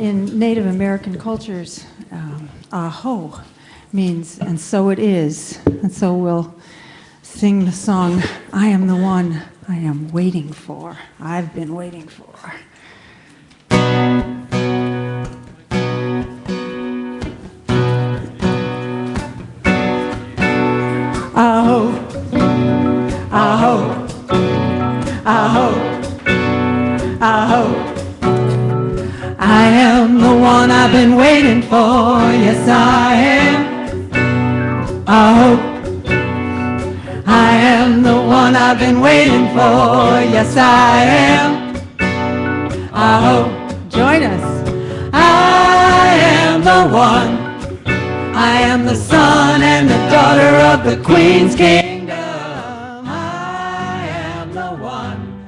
In Native American cultures, aho means, and so it is. And so we'll sing the song, I am the one I am waiting for. I've been waiting for. Aho, aho, aho, aho. I am the one I've been waiting for, yes I am. Aho, I am the one I've been waiting for, yes I am. Aho, join us. I am the one, I am the son and the daughter of the Queen's kingdom. I am the one,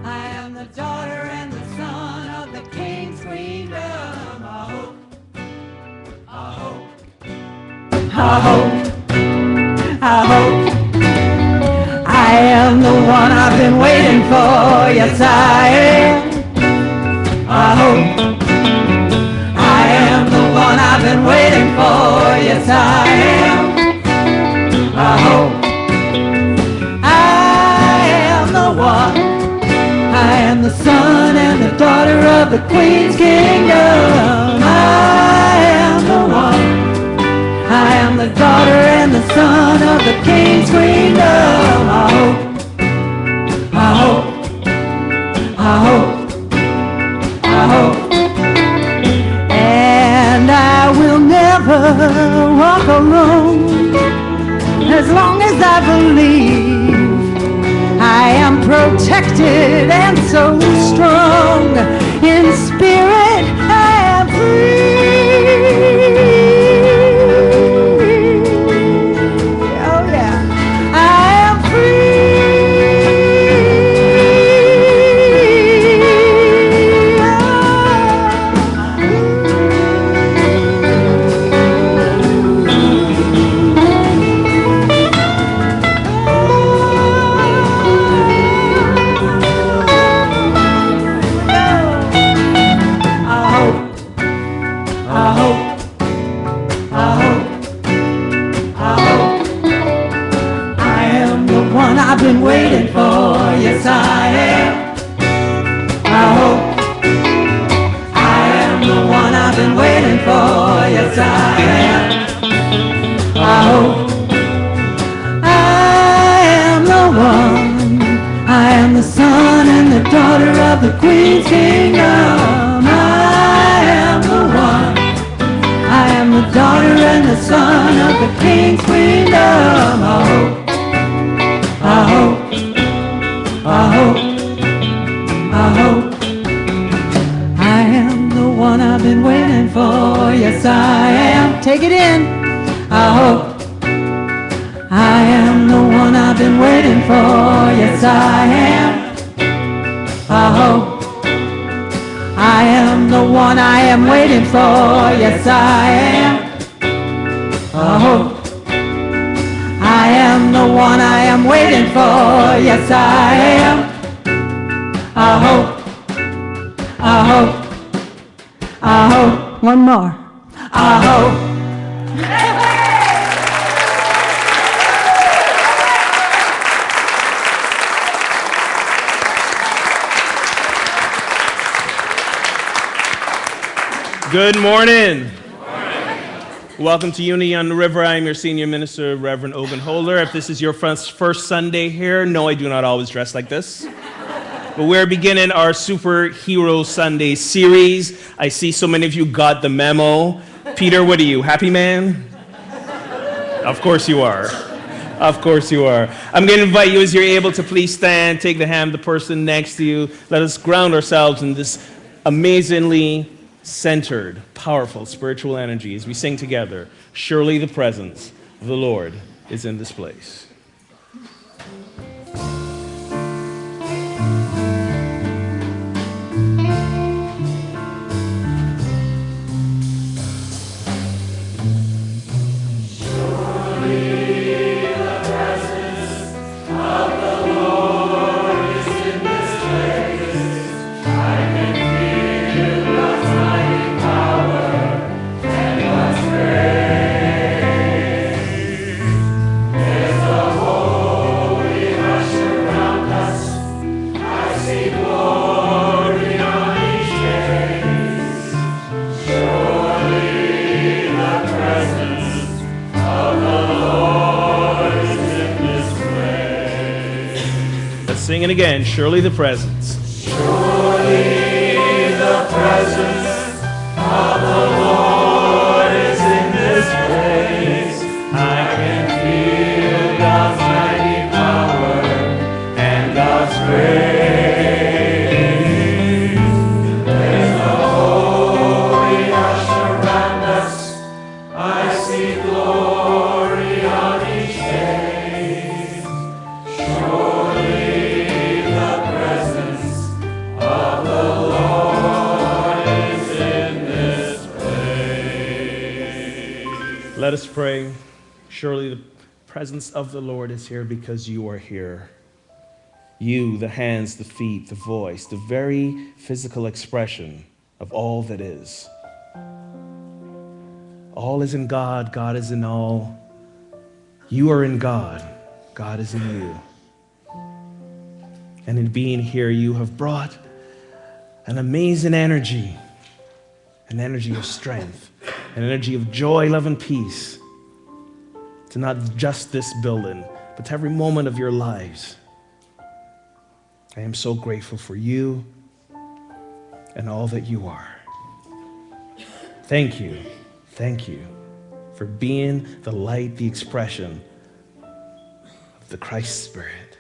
I am the daughter and the son of the King's kingdom. Aho, aho, aho, aho. I am the one I've been waiting for, yes I am. Aho, I am the one I've been waiting for, yes I am. Aho, I am the one, I am the son and the daughter of the Queen's kingdom. I am the one, I am the daughter and the son of the King's kingdom. Aho, aho, aho, aho. And I will never walk alone as long as I believe I am protected and so strong. In spirit I am free. Oh yeah, I am I've been waiting for, yes I am. Aho, I am the one I've been waiting for, yes I am. Aho, I am the one, I am the son and the daughter of the Queen's kingdom. I am the one, I am the daughter and the son of the King's kingdom. Aho, aho, aho, aho. I am the one I've been waiting for, yes I am. Take it in. Aho, I am the one I've been waiting for, yes I am. Aho, I am the one I am waiting for, yes I am. Aho, I am the one I am waiting for, yes I am. Aho, aho, aho. One more. Aho. Good morning. Welcome to Unity on the River. I am your senior minister, Rev Ogun Holder. If this is your first Sunday here, no, I do not always dress like this. But we're beginning our Superhero Sunday series. I see so many of you got the memo. Peter, what are you, happy man? Of course you are. Of course you are. I'm going to invite you, as you're able, to please stand, take the hand of the person next to you. Let us ground ourselves in this amazingly centered, powerful spiritual energy as we sing together, surely the presence of the Lord is in this place. I can feel God's mighty Sing it again. Surely the presence. Surely the presence of the Lord is in this place. I can feel God's mighty power and God's grace. There's a holy hush around us. I see glory on each face. Surely the presence of the Lord is in this place. Let us pray. Surely the presence of the Lord is here because you are here. You, the hands, the feet, the voice, the very physical expression of all that is. All is in God, God is in all. You are in God, God is in you. And in being here, you have brought an amazing energy, an energy of strength, an energy of joy, love, and peace to not just this building, but to every moment of your lives. I am so grateful for you and all that you are. Thank you for being the light, the expression of the Christ Spirit.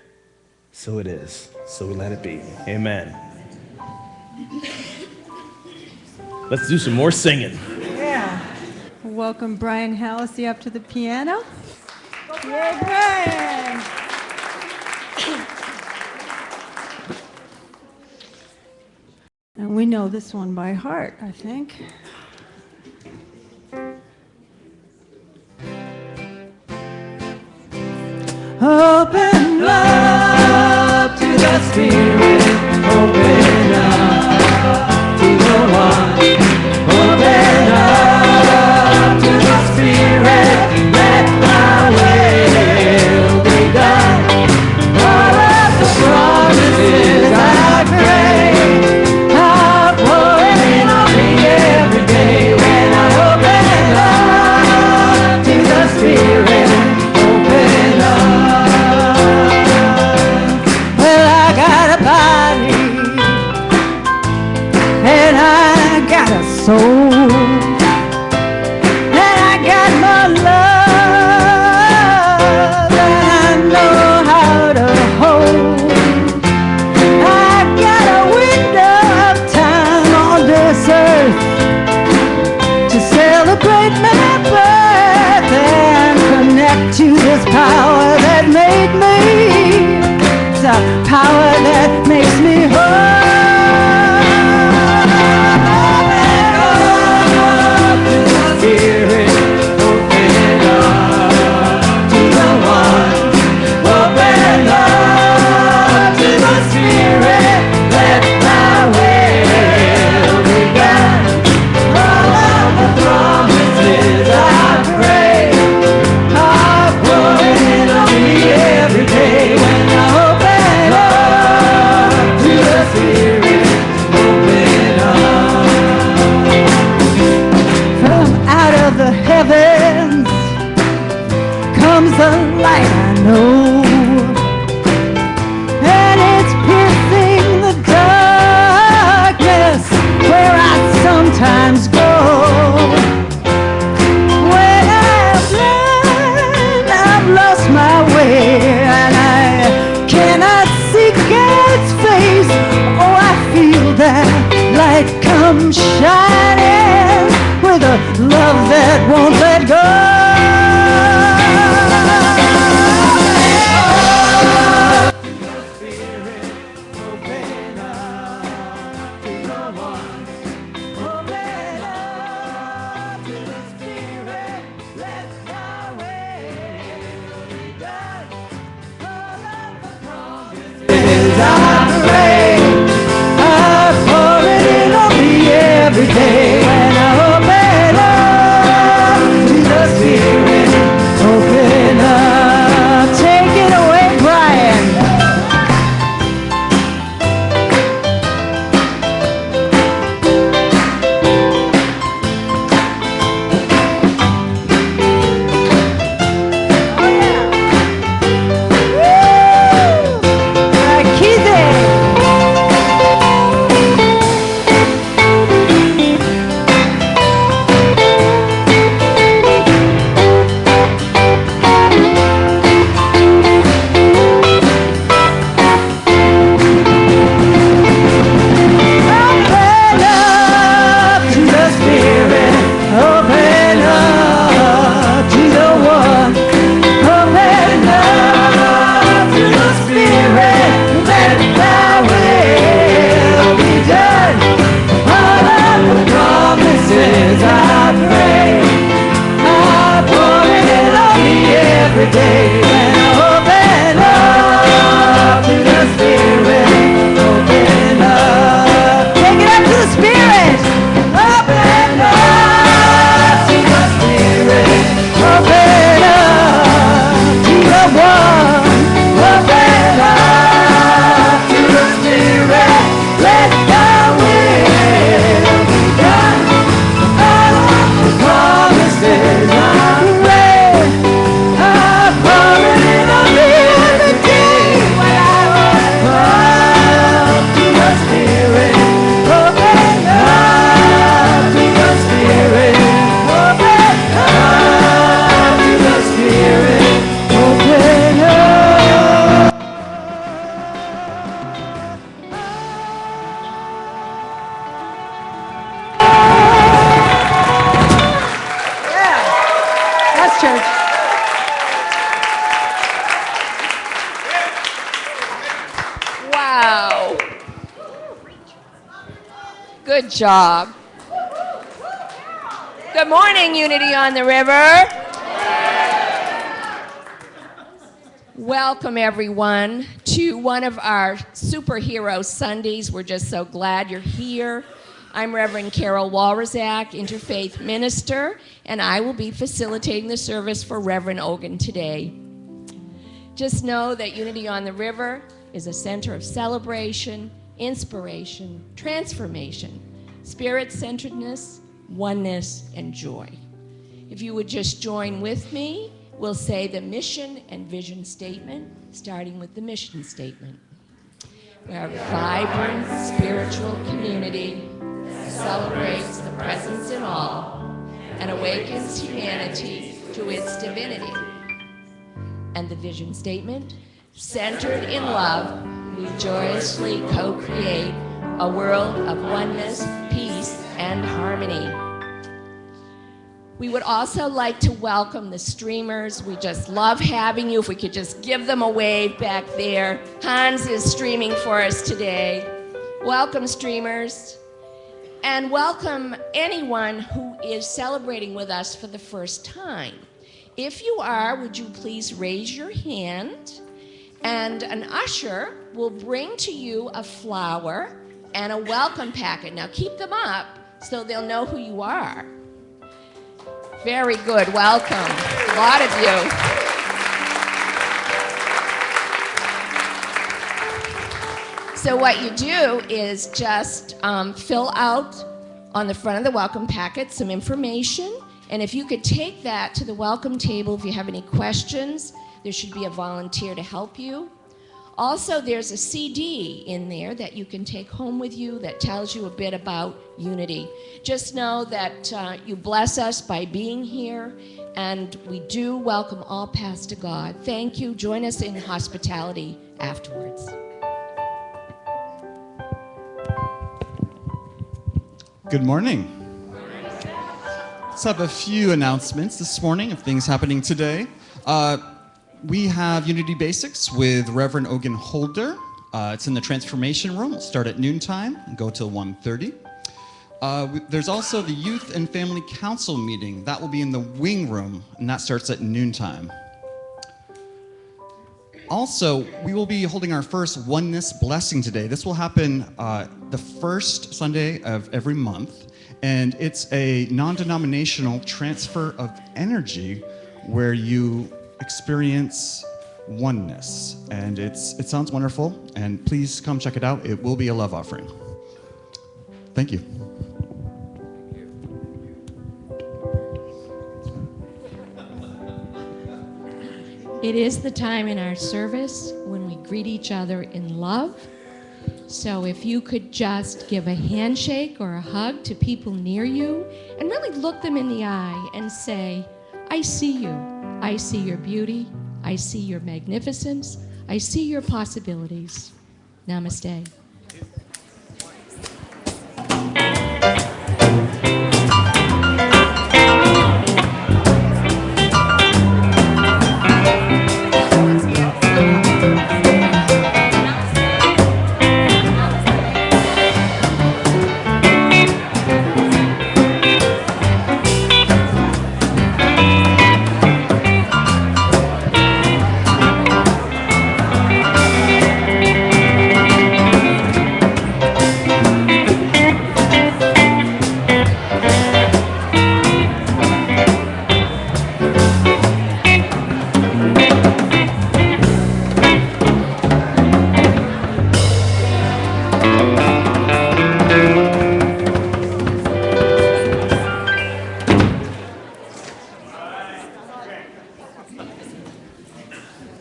So it is, so we let it be. Amen. Let's do some more singing. Yeah. Welcome Brian Hallisey up to the piano. Yay, Brian! And we know this one by heart, I think. Open up to the Spirit, open up to the One, open up to the Spirit, let thy will be done. All of the promises I pray are pouring on me every day when I open up to the Spirit, open up. Well, I got a body and I got a soul and I got my love that I know how to hold. I got a window of time on this earth to celebrate my birth and connect to this power that made me. It's a power that makes me whole. Spirit, open up to the One, open up to the Spirit, let thy will be done. All of the promises I pray are pouring on me every day when I open up to the Spirit, open up. From out of the heavens comes the light I know, and it's piercing the darkness where I sometimes go. When I'm blind, I've lost my way, and I cannot see God's face. Oh, I feel that light come shining with a love that won't let go. Spirit, open up to the One, open up to the Spirit, let thy will be done. All of the promises I pray are pouring on me every day when I open up to the Spirit. every day when I open up to the Spirit. Open up. Take it up to the Spirit. Open up to the Spirit. Open up to the One. Open up to the Spirit. Let the will be done. All of the promises I'm read. I've fallen on me every day when I open up to the Spirit. Open up to the Spirit. Open up to the Spirit. Open up. Yeah, that's church. Wow. Good job. Good morning, Unity on the River. Welcome, everyone, to one of our superhero Sundays. We're just so glad you're here. I'm Reverend Carol Walrazak, Interfaith Minister, and I will be facilitating the service for Reverend Ogun today. Just know that Unity on the River is a center of celebration, inspiration, transformation, spirit-centeredness, oneness, and joy. If you would just join with me, we'll say the mission and vision statement, starting with the mission statement. We're a vibrant spiritual community that celebrates the presence in all and awakens humanity to its divinity. And the vision statement, centered in love, we joyously co-create a world of oneness, peace, and harmony. We would also like to welcome the streamers. We just love having you. If we could just give them a wave back there. Hans is streaming for us today. Welcome, streamers. And welcome anyone who is celebrating with us for the first time. If you are, would you please raise your hand? And an usher will bring to you a flower and a welcome packet. Now keep them up so they'll know who you are. Very good, welcome. A lot of you. So what you do is just fill out on the front of the welcome packet some information, and if you could take that to the welcome table if you have any questions, there should be a volunteer to help you. Also, there's a CD in there that you can take home with you that tells you a bit about Unity. Just know that you bless us by being here, and we do welcome all paths to God. Thank you. Join us in hospitality afterwards. Good morning. Let's have a few announcements this morning of things happening today. We have Unity Basics with Rev Ogun Holder. It's in the Transformation Room. We'll start at noontime and go till 1:30. There's also the Youth and Family Council meeting. That will be in the Wing Room, and that starts at noontime. Also, we will be holding our first Oneness Blessing today. This will happen the first Sunday of every month, and it's a non-denominational transfer of energy where you experience oneness, and it sounds wonderful, and please come check it out. It will be a love offering. Thank you. It is the time in our service when we greet each other in love. So if you could just give a handshake or a hug to people near you and really look them in the eye and say, I see you. I see your beauty. I see your magnificence. I see your possibilities. Namaste.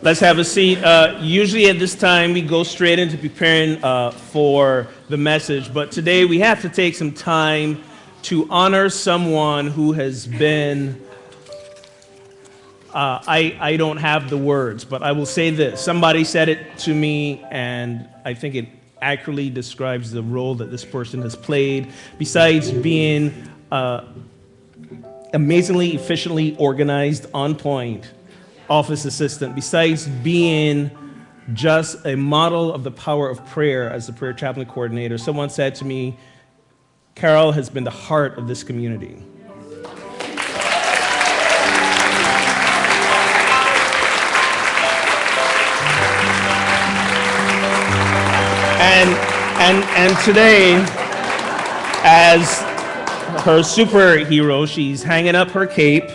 Let's have a seat. Usually at this time, we go straight into preparing for the message, but today we have to take some time to honor someone who has been, I don't have the words, but I will say this. Somebody said it to me, and I think it accurately describes the role that this person has played. Besides being amazingly, efficiently organized, on point, office assistant, besides being just a model of the power of prayer as the prayer chaplain coordinator, someone said to me, Carol has been the heart of this community. And today, as her superhero, she's hanging up her cape.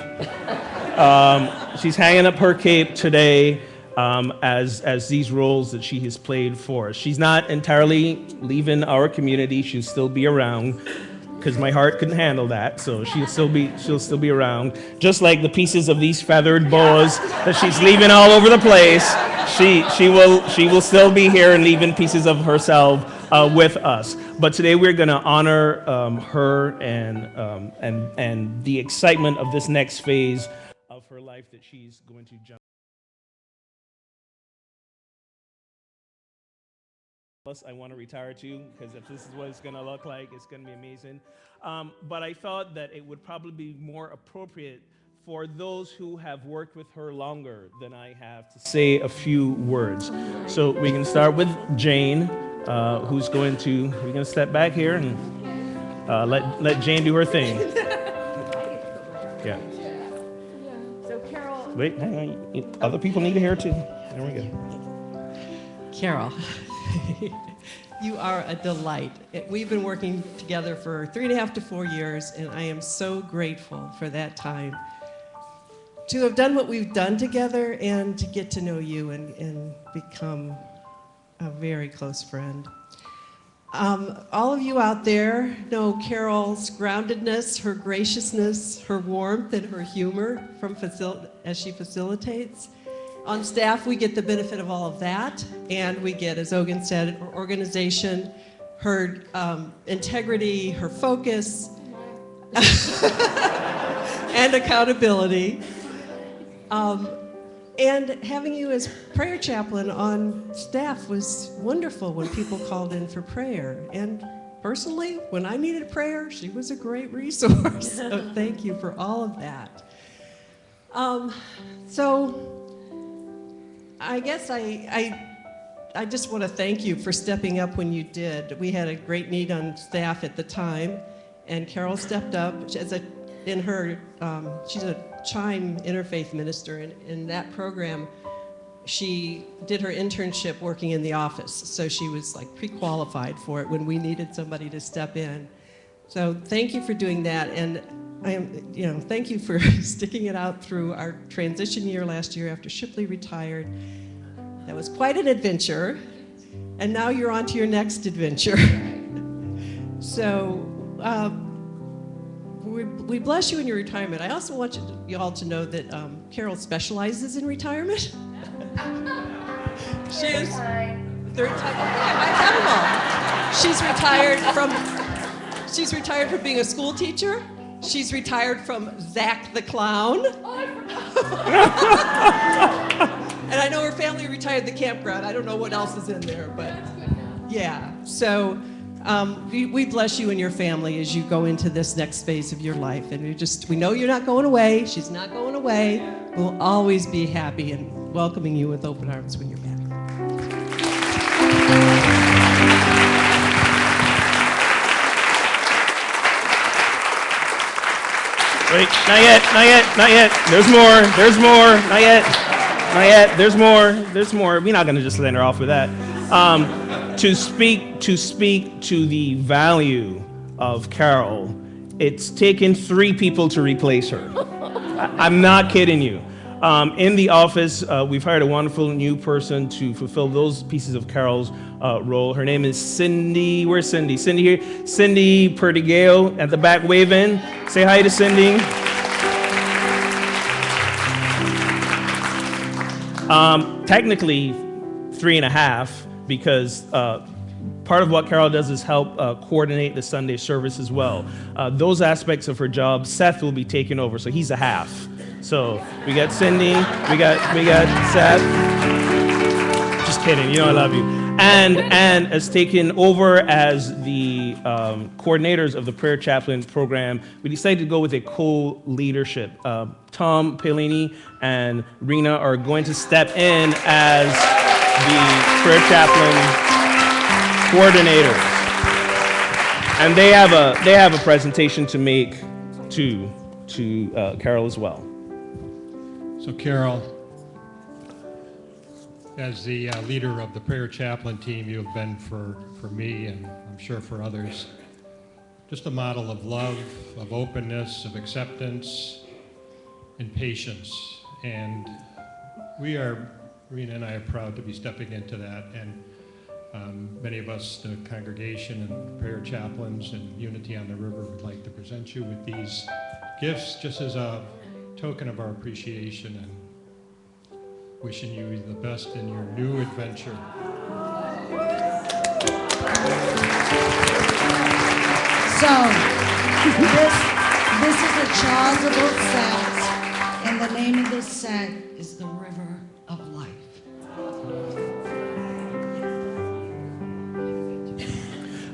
She's hanging up her cape today as these roles that she has played for us. She's not entirely leaving our community. She'll still be around because my heart couldn't handle that. So she'll still be around. Just like the pieces of these feathered boas that she's leaving all over the place. She will still be here and leaving pieces of herself with us. But today we're going to honor her and the excitement of this next phase of her life that she's going to jump. Plus, I want to retire too, because if this is what it's going to look like, it's going to be amazing. But I thought that it would probably be more appropriate for those who have worked with her longer than I have to say a few words. So we can start with Jane, we're going to step back here and let Jane do her thing. Yeah. So Carol. Wait, hang on. Other people need to hear too. There we go. Carol, you are a delight. We've been working together for 3.5 to 4 years, and I am so grateful for that time to have done what we've done together and to get to know you and become a very close friend. All of you out there know Carol's groundedness, her graciousness, her warmth, and her humor as she facilitates. On staff, we get the benefit of all of that, and we get, as Ogun said, her organization, her integrity, her focus, and accountability. And having you as prayer chaplain on staff was wonderful when people called in for prayer. And personally, when I needed prayer, she was a great resource. So thank you for all of that. So I guess I just want to thank you for stepping up when you did. We had a great need on staff at the time, and Carol stepped up she's a Chime interfaith minister, and in that program, she did her internship working in the office, so she was like pre-qualified for it when we needed somebody to step in. So thank you for doing that, and thank you for sticking it out through our transition year last year after Shipley retired. That was quite an adventure, and now you're on to your next adventure. So we bless you in your retirement. I also want you all to know that Carol specializes in retirement. She is third time. I have them all. She's retired from being a school teacher. She's retired from Zach the Clown. And I know her family retired the campground. I don't know what else is in there, but yeah. So we bless you and your family as you go into this next phase of your life. And we know you're not going away. She's not going away. We'll always be happy and welcoming you with open arms when you're back. Wait, not yet. There's more, not yet, there's more. We're not gonna just let her off with that. To speak to the value of Carol, it's taken 3 people to replace her. I'm not kidding you. In the office, we've hired a wonderful new person to fulfill those pieces of Carol's role. Her name is Cindy. Where's Cindy? Cindy here. Cindy Perdigao at the back waving. Say hi to Cindy. Technically, 3.5, because part of what Carol does is help coordinate the Sunday service as well. Those aspects of her job, Seth will be taking over, so he's a half. So we got Cindy, we got Seth. Just kidding, you know I love you. And has taken over as the coordinators of the prayer chaplain program. We decided to go with a co-leadership. Tom Pellini and Rena are going to step in as the prayer chaplain coordinators. And they have a presentation to make to Carol as well. So Carol, as the leader of the prayer chaplain team, you have been for me, and I'm sure for others, just a model of love, of openness, of acceptance, and patience. And Rena and I are proud to be stepping into that. And many of us, the congregation and prayer chaplains and Unity on the River, would like to present you with these gifts just as a token of our appreciation and wishing you the best in your new adventure. So, this is a charitable set, and the name of this set is The River of Life.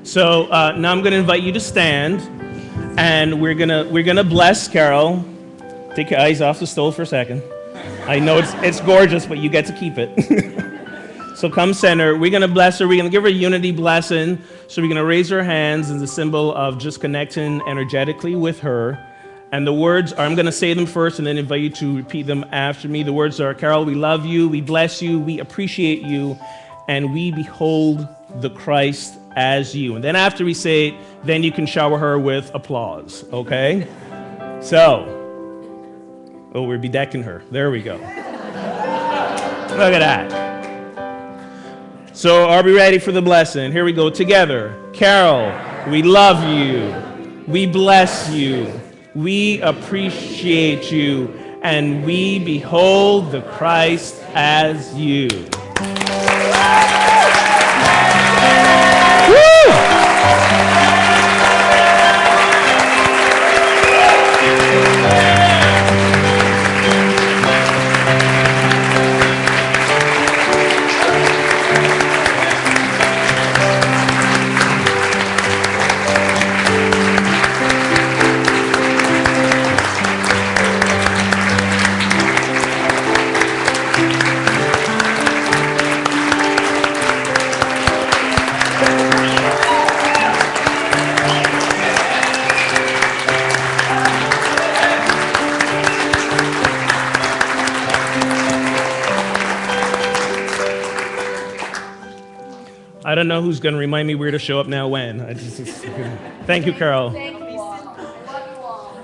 So now I'm going to invite you to stand, and we're gonna bless Carol. Take your eyes off the stove for a second. I know it's gorgeous, but you get to keep it. So come center. We're going to bless her. We're going to give her a unity blessing. So we're going to raise our hands as a symbol of just connecting energetically with her. And the words are, I'm going to say them first and then invite you to repeat them after me. The words are, Carol, we love you, we bless you, we appreciate you, and we behold the Christ as you. And then after we say it, then you can shower her with applause, okay? So, oh, we're bedecking her. There we go. Look at that. So are we ready for the blessing? Here we go together. Carol, we love you. We bless you. We appreciate you. And we behold the Christ as you. Woo! I don't know who's going to remind me where to show up now when. Thank you, Carol. Thank you all. I love you all.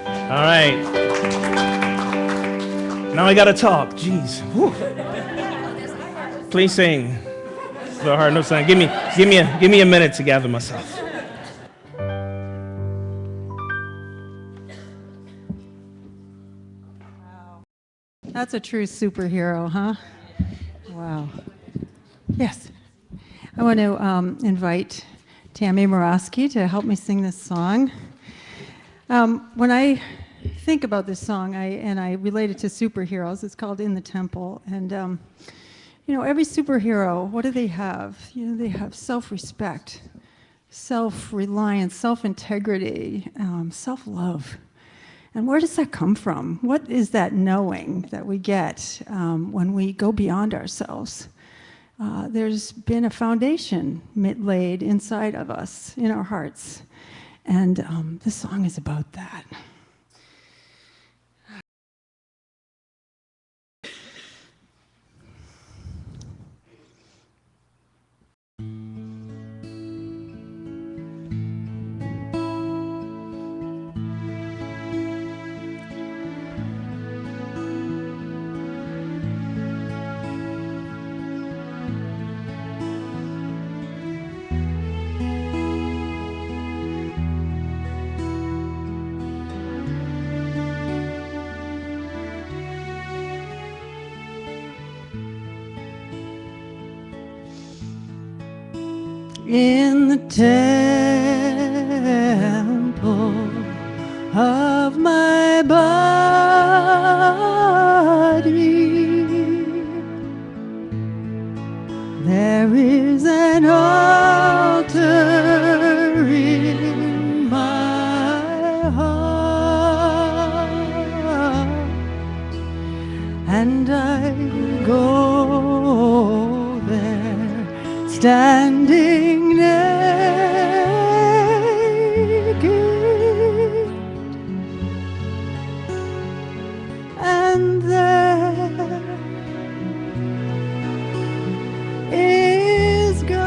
All right. Now I got to talk. Jeez. Whew. Please sing. The hard no sign. Give me a minute to gather myself. That's a true superhero, huh? Wow. Yes. I want to invite Tammy Morosky to help me sing this song. When I think about this song, I relate it to superheroes. It's called In the Temple. And, every superhero, what do they have? They have self-respect, self-reliance, self-integrity, self-love. And where does that come from? What is that knowing that we get when we go beyond ourselves? There's been a foundation laid inside of us, in our hearts. And this song is about that. in the temple of my body. There is an altar in my heart, and I go there standing naked, and there is God,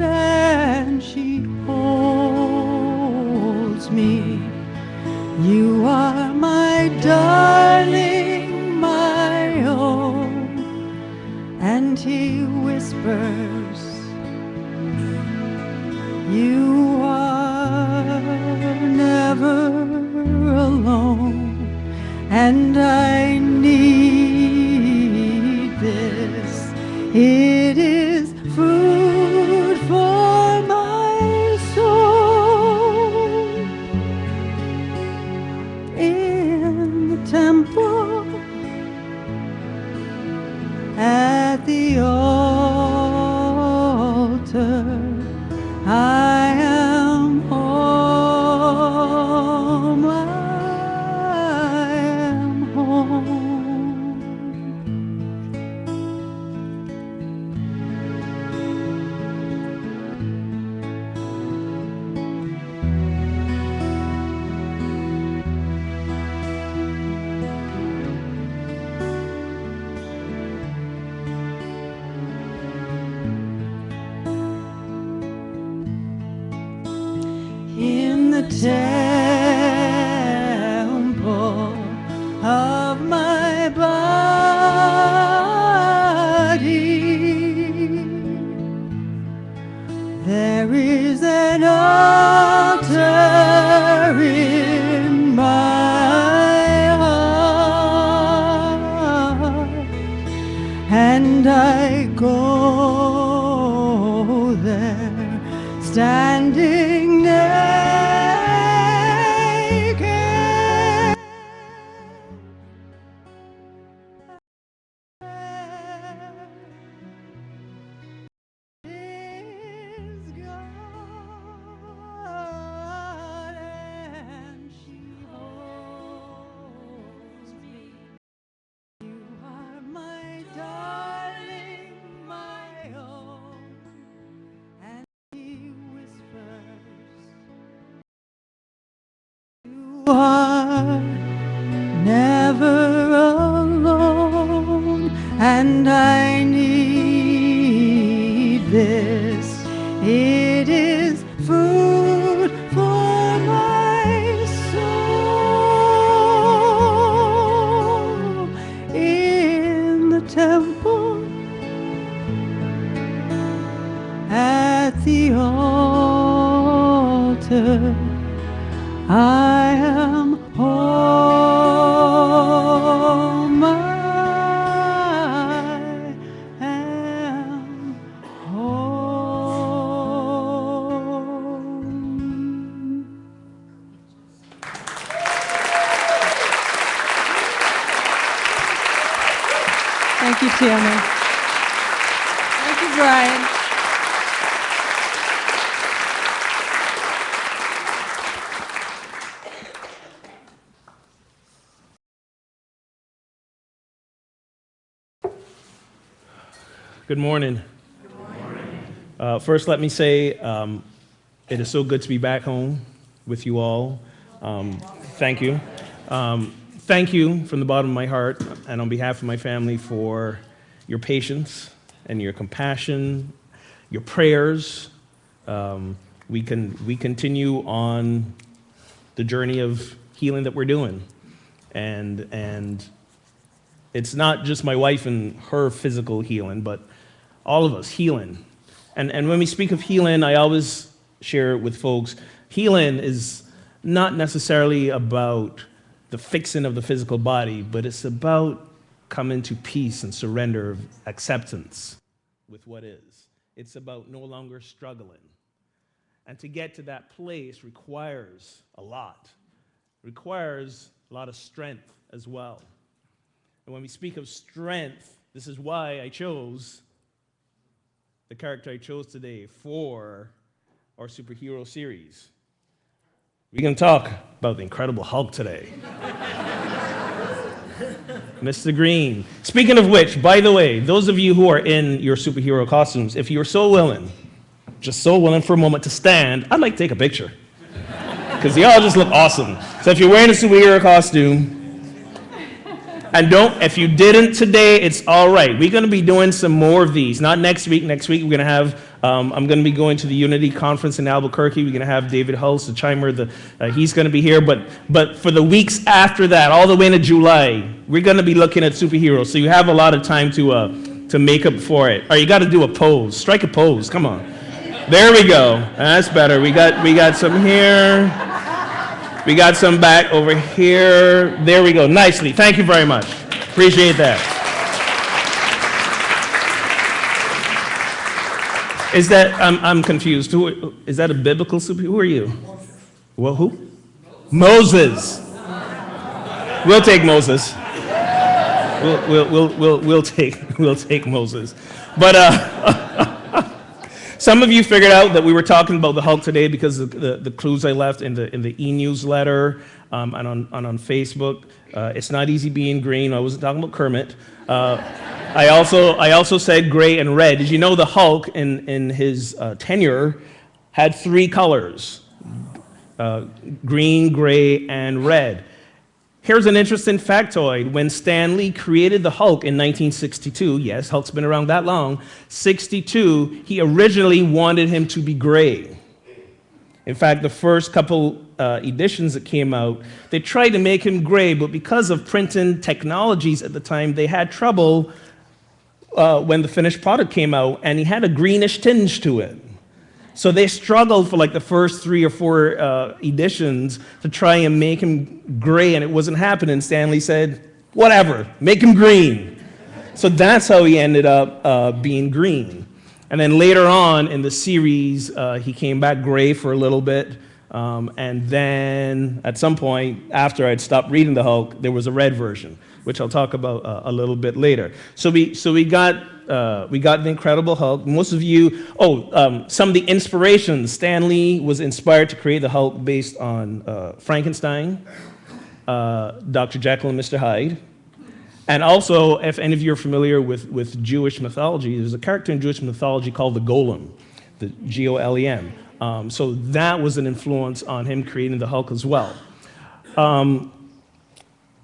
and she holds me. You are my darling, my own. And he whispers, you are never alone, and I need this. It is food for my soul. In the temple, at the altar, I am home. I am home. In the temple of my body, there is an altar in my heart, and I go there standing naked, is God, and she holds me. You are my darling, my own. And he whispers, you are never alone, and I need this. It is food for my soul. In the temple, at the altar, I am home. I am home. Thank you, Tammy. Thank you, Brian. Good morning. First, let me say it is so good to be back home with you all. Thank you. Thank you from the bottom of my heart and on behalf of my family for your patience and your compassion, your prayers. We continue on the journey of healing that we're doing, and it's not just my wife and her physical healing, but all of us healing. And when we speak of healing, I always share with folks, healing is not necessarily about the fixing of the physical body, but it's about coming to peace and surrender, acceptance with what is. It's about no longer struggling. And to get to that place requires a lot. Requires a lot of strength as well. And when we speak of strength, this is why I chose the character I chose today for our superhero series. We're going to talk about the Incredible Hulk today. Mr. Green. Speaking of which, by the way, those of you who are in your superhero costumes, if you're so willing, just so willing for a moment to stand, I'd like to take a picture. Because y'all just look awesome. So if you're wearing a superhero costume, and if you didn't today, it's all right. We're going to be doing some more of these. Not next week. Next week, we're going to have, I'm going to be going to the Unity Conference in Albuquerque. We're going to have David Hulse, the chimer, he's going to be here. But for the weeks after that, all the way into July, we're going to be looking at superheroes. So you have a lot of time to make up for it. Or you got to do a pose. Strike a pose. Come on. There we go. That's better. We got some here. We got some back over here. There we go. Nicely. Thank you very much. Appreciate that. Is that, I'm confused. Is that a biblical superhero? Who are you? Well, who? Moses. We'll take Moses. We'll take Moses. But some of you figured out that we were talking about the Hulk today because of the clues I left in the e-newsletter and on Facebook. It's not easy being green. I wasn't talking about Kermit. I also said gray and red. Did you know the Hulk in his tenure had 3 colors? Green, gray, and red. Here's an interesting factoid. When Stan Lee created the Hulk in 1962, yes, Hulk's been around that long, 62, he originally wanted him to be gray. In fact, the first couple editions that came out, they tried to make him gray, but because of printing technologies at the time, they had trouble when the finished product came out, and he had a greenish tinge to it. So they struggled for like the first 3 or 4 editions to try and make him gray, and it wasn't happening. Stan Lee said, whatever, make him green. So that's how he ended up being green. And then later on in the series, he came back gray for a little bit. And then at some point, after I'd stopped reading the Hulk, there was a red version, which I'll talk about a little bit later. So we got the Incredible Hulk. Most of you, some of the inspirations. Stan Lee was inspired to create the Hulk based on Frankenstein, Dr. Jekyll and Mr. Hyde. And also, if any of you are familiar with Jewish mythology, there's a character in Jewish mythology called the Golem, the Golem. So that was an influence on him creating the Hulk as well.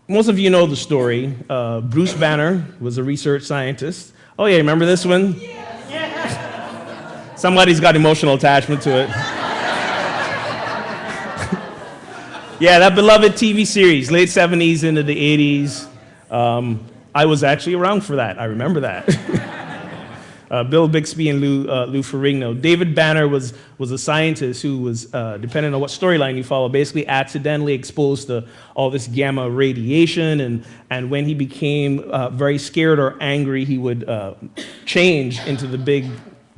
Most of you know the story. Bruce Banner was a research scientist. Oh yeah, remember this one? Yes. Somebody's got emotional attachment to it. Yeah, that beloved TV series, late 70s into the 80s. I was actually around for that. I remember that. Bill Bixby and Lou Ferrigno. David Banner was a scientist who was, depending on what storyline you follow, basically accidentally exposed to all this gamma radiation, and when he became very scared or angry, he would change into the big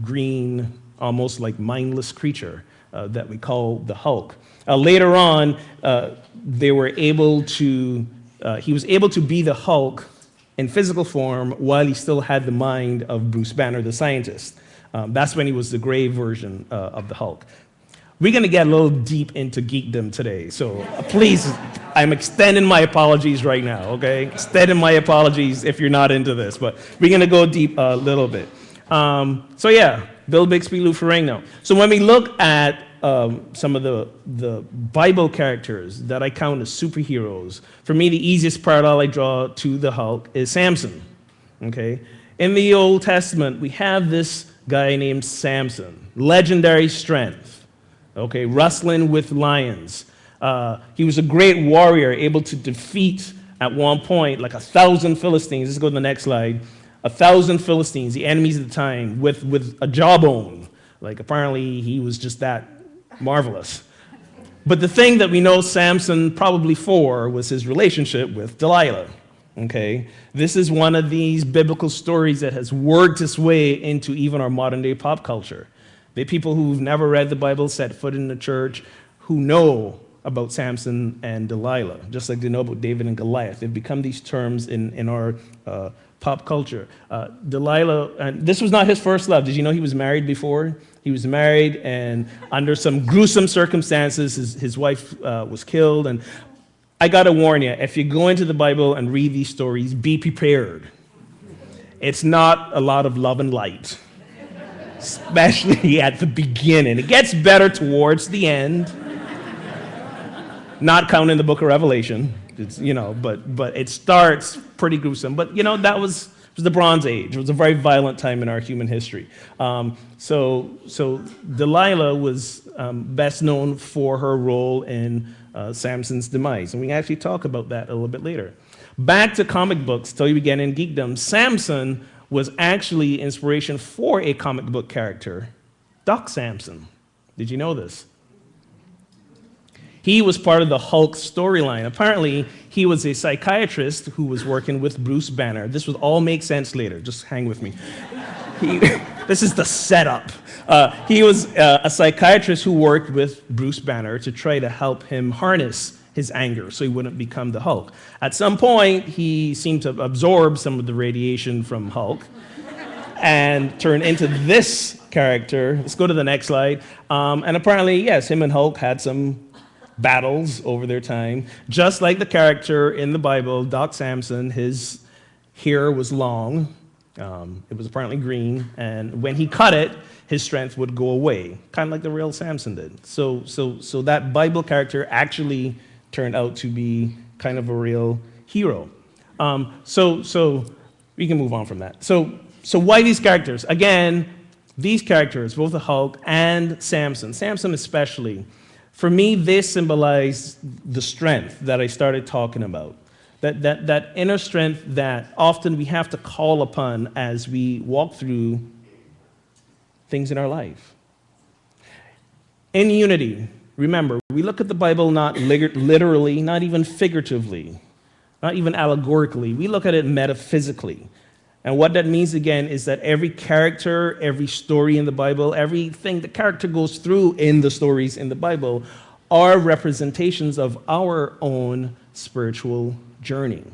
green, almost like mindless creature that we call the Hulk. Later on, he was able to be the Hulk in physical form while he still had the mind of Bruce Banner, the scientist. That's when he was the gray version of the Hulk. We're going to get a little deep into geekdom today, so please, I'm extending my apologies right now, okay? Extending my apologies if you're not into this, but we're going to go deep a little bit. So yeah, Bill Bixby, Lou Ferrigno. So when we look at some of the Bible characters that I count as superheroes, for me, the easiest parallel I draw to the Hulk is Samson, okay? In the Old Testament, we have this guy named Samson, legendary strength, okay, wrestling with lions. He was a great warrior, able to defeat, at one point, like 1,000 Philistines. Let's go to the next slide. 1,000 Philistines, the enemies at the time, with a jawbone. Like, apparently, he was just that marvelous. But the thing that we know Samson probably for was his relationship with Delilah. Okay? This is one of these biblical stories that has worked its way into even our modern day pop culture. There are people who've never read the Bible, set foot in the church, who know about Samson and Delilah, just like they know about David and Goliath. They've become these terms in our pop culture. Delilah, and this was not his first love. Did you know he was married before? He was married, and under some gruesome circumstances, his wife was killed. And I got to warn you, if you go into the Bible and read these stories, be prepared. It's not a lot of love and light, especially at the beginning. It gets better towards the end, not counting the book of Revelation. It's, but it starts pretty gruesome. But, that was the Bronze Age. It was a very violent time in our human history. So Delilah was best known for her role in Samson's demise. And we can actually talk about that a little bit later. Back to comic books, till we began in geekdom. Samson was actually inspiration for a comic book character, Doc Samson. Did you know this? He was part of the Hulk storyline. Apparently, he was a psychiatrist who was working with Bruce Banner. This will all make sense later. Just hang with me. This is the setup. He was a psychiatrist who worked with Bruce Banner to try to help him harness his anger so he wouldn't become the Hulk. At some point, he seemed to absorb some of the radiation from Hulk and turn into this character. Let's go to the next slide. And apparently, yes, him and Hulk had some battles over their time. Just like the character in the Bible, Doc Samson, his hair was long. It was apparently green. And when he cut it, his strength would go away, kind of like the real Samson did. So that Bible character actually turned out to be kind of a real hero. So we can move on from that. So why these characters? Again, these characters, both the Hulk and Samson especially, for me, they symbolize the strength that I started talking about. That inner strength that often we have to call upon as we walk through things in our life. In unity, remember, we look at the Bible not literally, not even figuratively, not even allegorically. We look at it metaphysically. And what that means, again, is that every character, every story in the Bible, everything the character goes through in the stories in the Bible are representations of our own spiritual journey.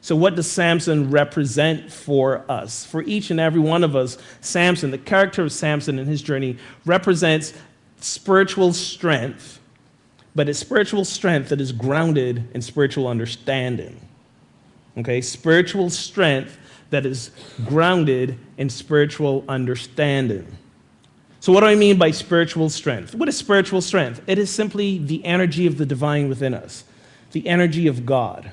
So what does Samson represent for us? For each and every one of us, Samson, the character of Samson and his journey, represents spiritual strength, but it's spiritual strength that is grounded in spiritual understanding. Okay, spiritual strength that is grounded in spiritual understanding. So what do I mean by spiritual strength? What is spiritual strength? It is simply the energy of the divine within us, the energy of God,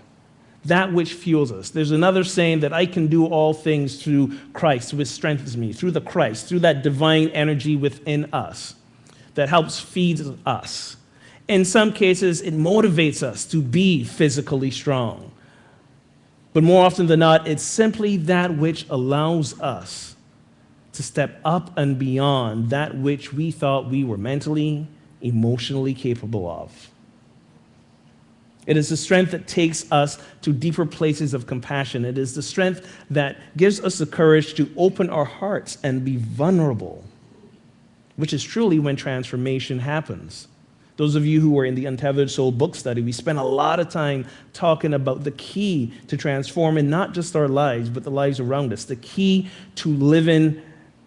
that which fuels us. There's another saying that I can do all things through Christ, which strengthens me, through the Christ, through that divine energy within us that helps feed us. In some cases, it motivates us to be physically strong. But more often than not, it's simply that which allows us to step up and beyond that which we thought we were mentally, emotionally capable of. It is the strength that takes us to deeper places of compassion. It is the strength that gives us the courage to open our hearts and be vulnerable, which is truly when transformation happens. Those of you who were in the Untethered Soul book study, we spent a lot of time talking about the key to transforming not just our lives, but the lives around us. The key to living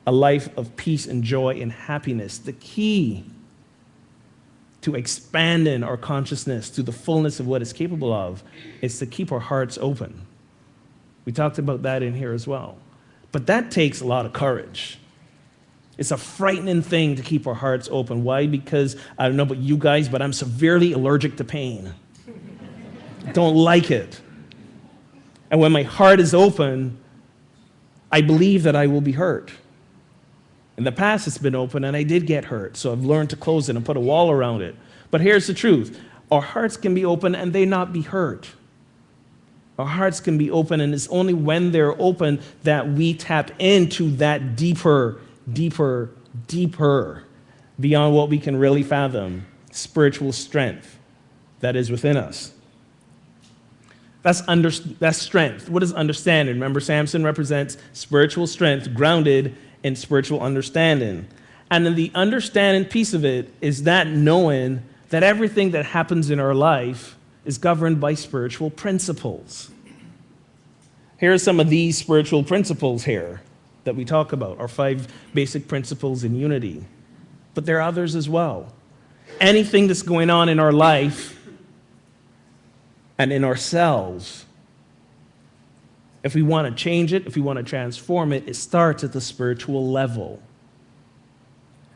a life of peace and joy and happiness. The key to expanding our consciousness to the fullness of what it's capable of is to keep our hearts open. We talked about that in here as well. But that takes a lot of courage. It's a frightening thing to keep our hearts open. Why? Because, I don't know about you guys, but I'm severely allergic to pain. I don't like it. And when my heart is open, I believe that I will be hurt. In the past, it's been open, and I did get hurt, so I've learned to close it and put a wall around it. But here's the truth. Our hearts can be open, and they not be hurt. Our hearts can be open, and it's only when they're open that we tap into that deeper, beyond what we can really fathom, spiritual strength that is within us. That's strength. What is understanding? Remember, Samson represents spiritual strength grounded in spiritual understanding. And then the understanding piece of it is that knowing that everything that happens in our life is governed by spiritual principles. Here are some of these spiritual principles here that we talk about, our 5 basic principles in unity. But there are others as well. Anything that's going on in our life and in ourselves, if we want to change it, if we want to transform it, it starts at the spiritual level.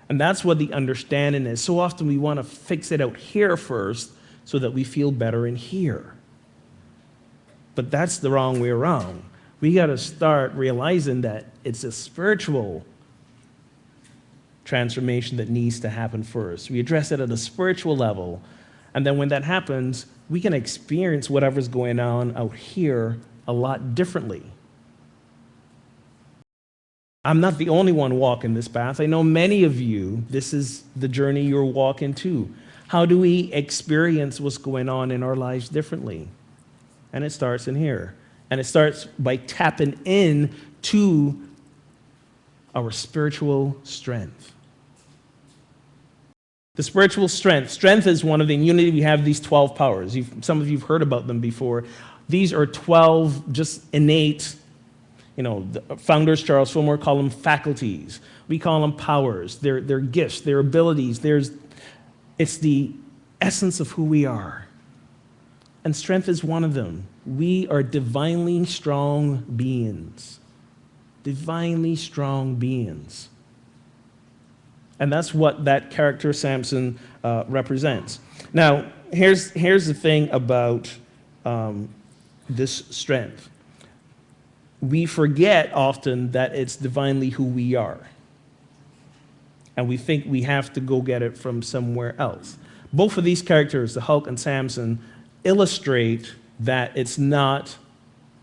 And that's what the understanding is. So often we want to fix it out here first so that we feel better in here. But that's the wrong way around. We got to start realizing that it's a spiritual transformation that needs to happen first. We address it at a spiritual level, and then when that happens, we can experience whatever's going on out here a lot differently. I'm not the only one walking this path. I know many of you, this is the journey you're walking too. How do we experience what's going on in our lives differently? And it starts in here. And it starts by tapping in to our spiritual strength. The spiritual strength. Strength is one of the, in unity we have these 12 powers. Some of you have heard about them before. These are 12 just innate, the founders, Charles Fillmore, call them faculties. We call them powers. They're gifts, they're abilities. It's the essence of who we are. And strength is one of them. We are divinely strong beings. Divinely strong beings. And that's what that character Samson represents. Now, here's the thing about this strength. We forget often that it's divinely who we are. And we think we have to go get it from somewhere else. Both of these characters, the Hulk and Samson, illustrate that it's not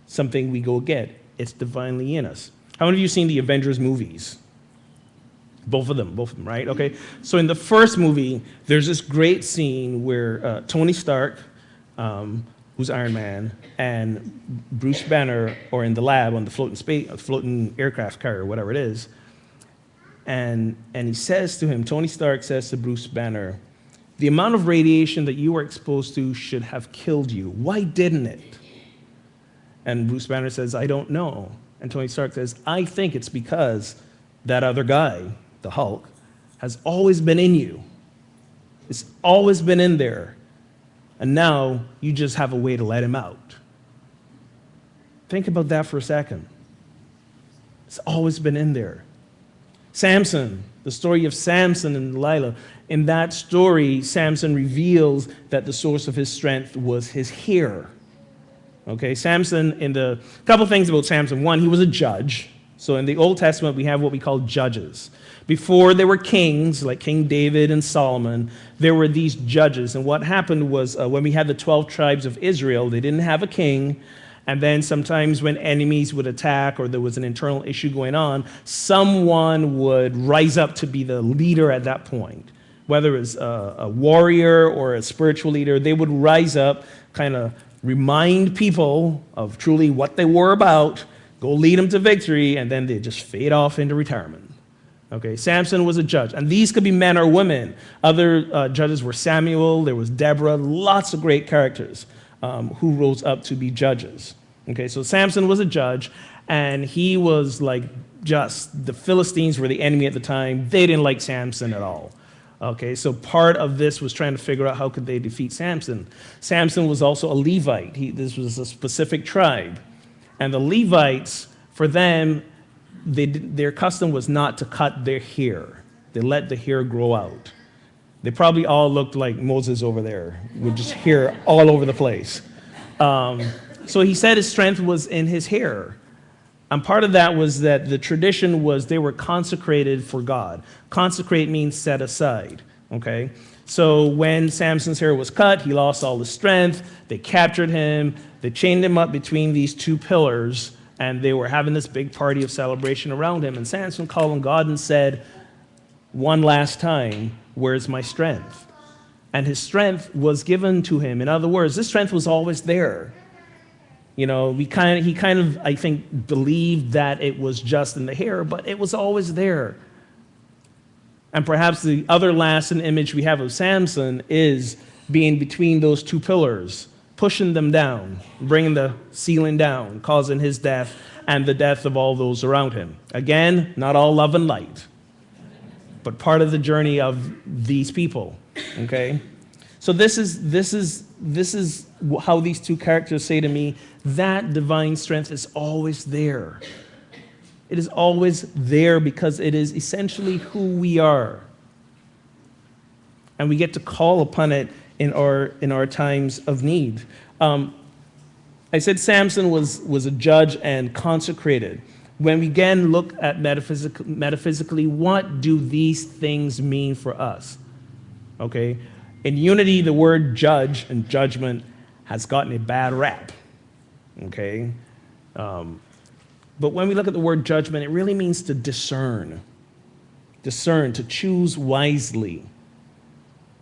something we go get. It's divinely in us. How many of you have seen the Avengers movies? Both of them, right? Okay. So in the first movie, there's this great scene where Tony Stark, who's Iron Man, and Bruce Banner are in the lab on the floating aircraft carrier, whatever it is. And he says to him, Tony Stark says to Bruce Banner, the amount of radiation that you were exposed to should have killed you. Why didn't it? And Bruce Banner says, I don't know. And Tony Stark says, I think it's because that other guy, the Hulk, has always been in you. It's always been in there. And now you just have a way to let him out. Think about that for a second. It's always been in there. Samson, the story of Samson and Delilah. In that story, Samson reveals that the source of his strength was his hair. Okay, Samson, couple things about Samson. One, he was a judge. So in the Old Testament, we have what we call judges. Before there were kings, like King David and Solomon, there were these judges. And what happened was when we had the 12 tribes of Israel, they didn't have a king. And then sometimes when enemies would attack or there was an internal issue going on, someone would rise up to be the leader at that point. Whether it's a warrior or a spiritual leader, they would rise up, kind of remind people of truly what they were about, go lead them to victory, and then they just fade off into retirement. Okay, Samson was a judge, and these could be men or women. Other judges were Samuel, there was Deborah, lots of great characters who rose up to be judges. Okay, so Samson was a judge, and he was like the Philistines were the enemy at the time. They didn't like Samson at all. Okay, so part of this was trying to figure out how could they defeat Samson. Samson was also a Levite. This was a specific tribe. And the Levites, for them, their custom was not to cut their hair. They let the hair grow out. They probably all looked like Moses over there, with just hair all over the place. So he said his strength was in his hair. And part of that was that the tradition was they were consecrated for God. Consecrate means set aside, okay? So when Samson's hair was cut, he lost all his strength. They captured him. They chained him up between these two pillars, and they were having this big party of celebration around him. And Samson called on God and said, one last time, where's my strength? And his strength was given to him. In other words, this strength was always there. You know, he kind of, I think, believed that it was just in the hair, but it was always there. And perhaps the other lasting image we have of Samson is being between those two pillars, pushing them down, bringing the ceiling down, causing his death and the death of all those around him. Again, not all love and light, but part of the journey of these people, okay? So this is how these two characters say to me, that divine strength is always there. It is always there because it is essentially who we are. And we get to call upon it in our times of need. I said Samson was a judge and consecrated. When we again look at metaphysically, what do these things mean for us? Okay? In unity, the word judge and judgment has gotten a bad rap. Okay? But when we look at the word judgment, it really means to discern. Discern, to choose wisely.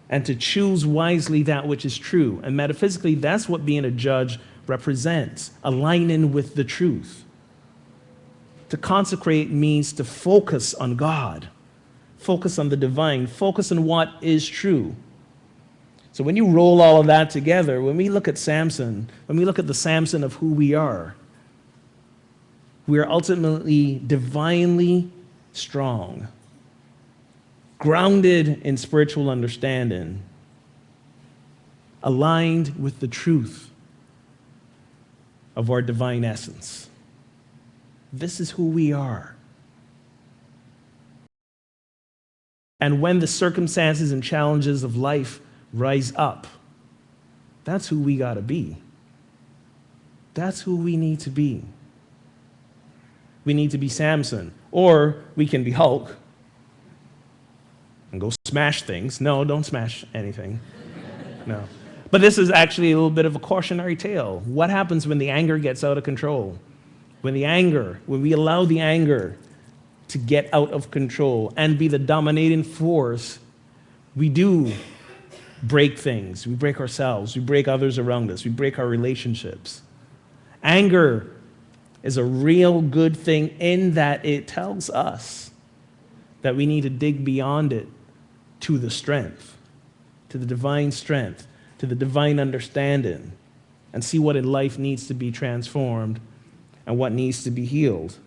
And to choose wisely that which is true. And metaphysically, that's what being a judge represents, aligning with the truth. To consecrate means to focus on God, focus on the divine, focus on what is true. So when you roll all of that together, when we look at Samson, when we look at the Samson of who we are ultimately divinely strong, grounded in spiritual understanding, aligned with the truth of our divine essence. This is who we are. And when the circumstances and challenges of life rise up, that's who we got to be. That's who we need to be. We need to be Samson, or we can be Hulk and go smash things. No, don't smash anything. No. But this is actually a little bit of a cautionary tale. What happens when the anger gets out of control? When we allow the anger to get out of control and be the dominating force, we do break things. We break ourselves. We break others around us. We break our relationships. Anger is a real good thing in that it tells us that we need to dig beyond it to the strength, to the divine strength, to the divine understanding, and see what in life needs to be transformed and what needs to be healed.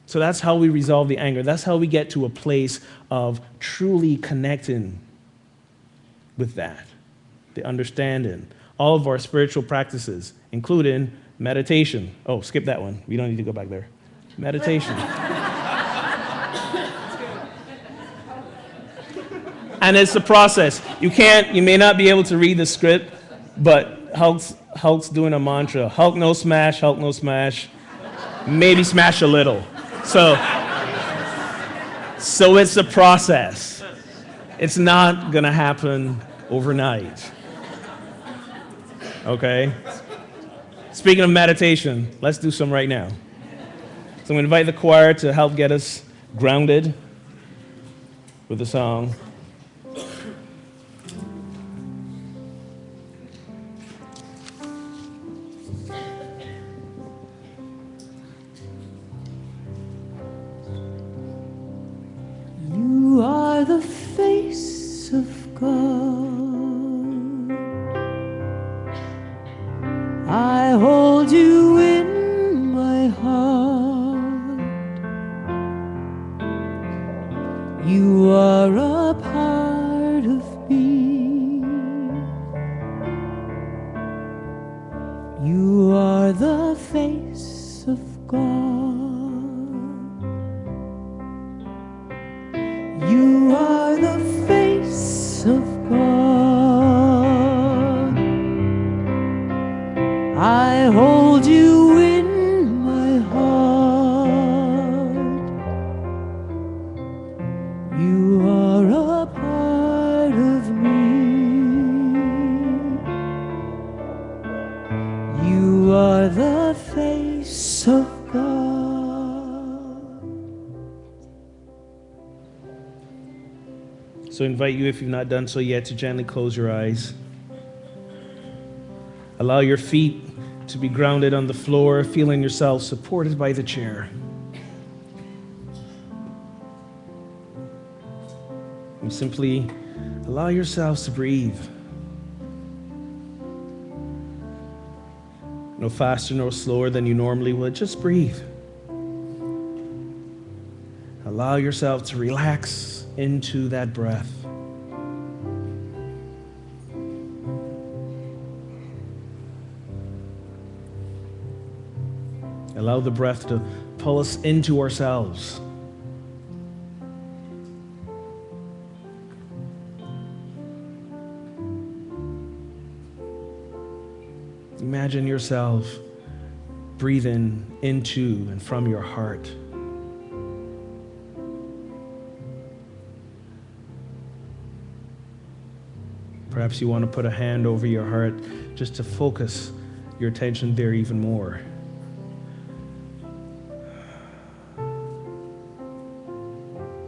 So that's how we resolve the anger. That's how we get to a place of truly connecting with that, the understanding. All of our spiritual practices, including meditation. Oh, skip that one. We don't need to go back there. Meditation. And it's a process. You may not be able to read the script, but Hulk's doing a mantra. Hulk no smash, Hulk no smash. Maybe smash a little. So it's a process. It's not gonna happen overnight. Okay? Speaking of meditation, let's do some right now. So I'm going to invite the choir to help get us grounded with a song. You are the face of God. I hold you in my heart. You are a part of me. You are the face of God. You are the face of God. I hold you in my heart. You are a part of me. You are the face of God. So I invite you, if you've not done so yet, to gently close your eyes. Allow your feet to be grounded on the floor, feeling yourself supported by the chair. And simply allow yourselves to breathe. No faster nor slower than you normally would. Just breathe. Allow yourself to relax into that breath. Allow the breath to pull us into ourselves. Imagine yourself breathing into and from your heart. Perhaps you want to put a hand over your heart just to focus your attention there even more.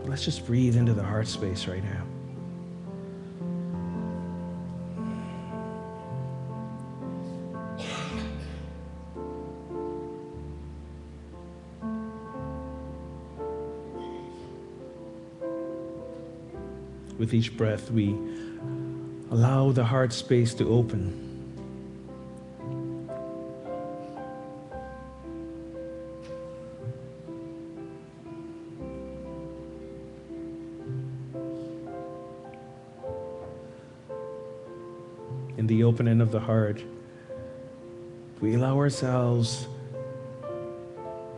Let's just breathe into the heart space right now. With each breath, we allow the heart space to open. In the opening of the heart, we allow ourselves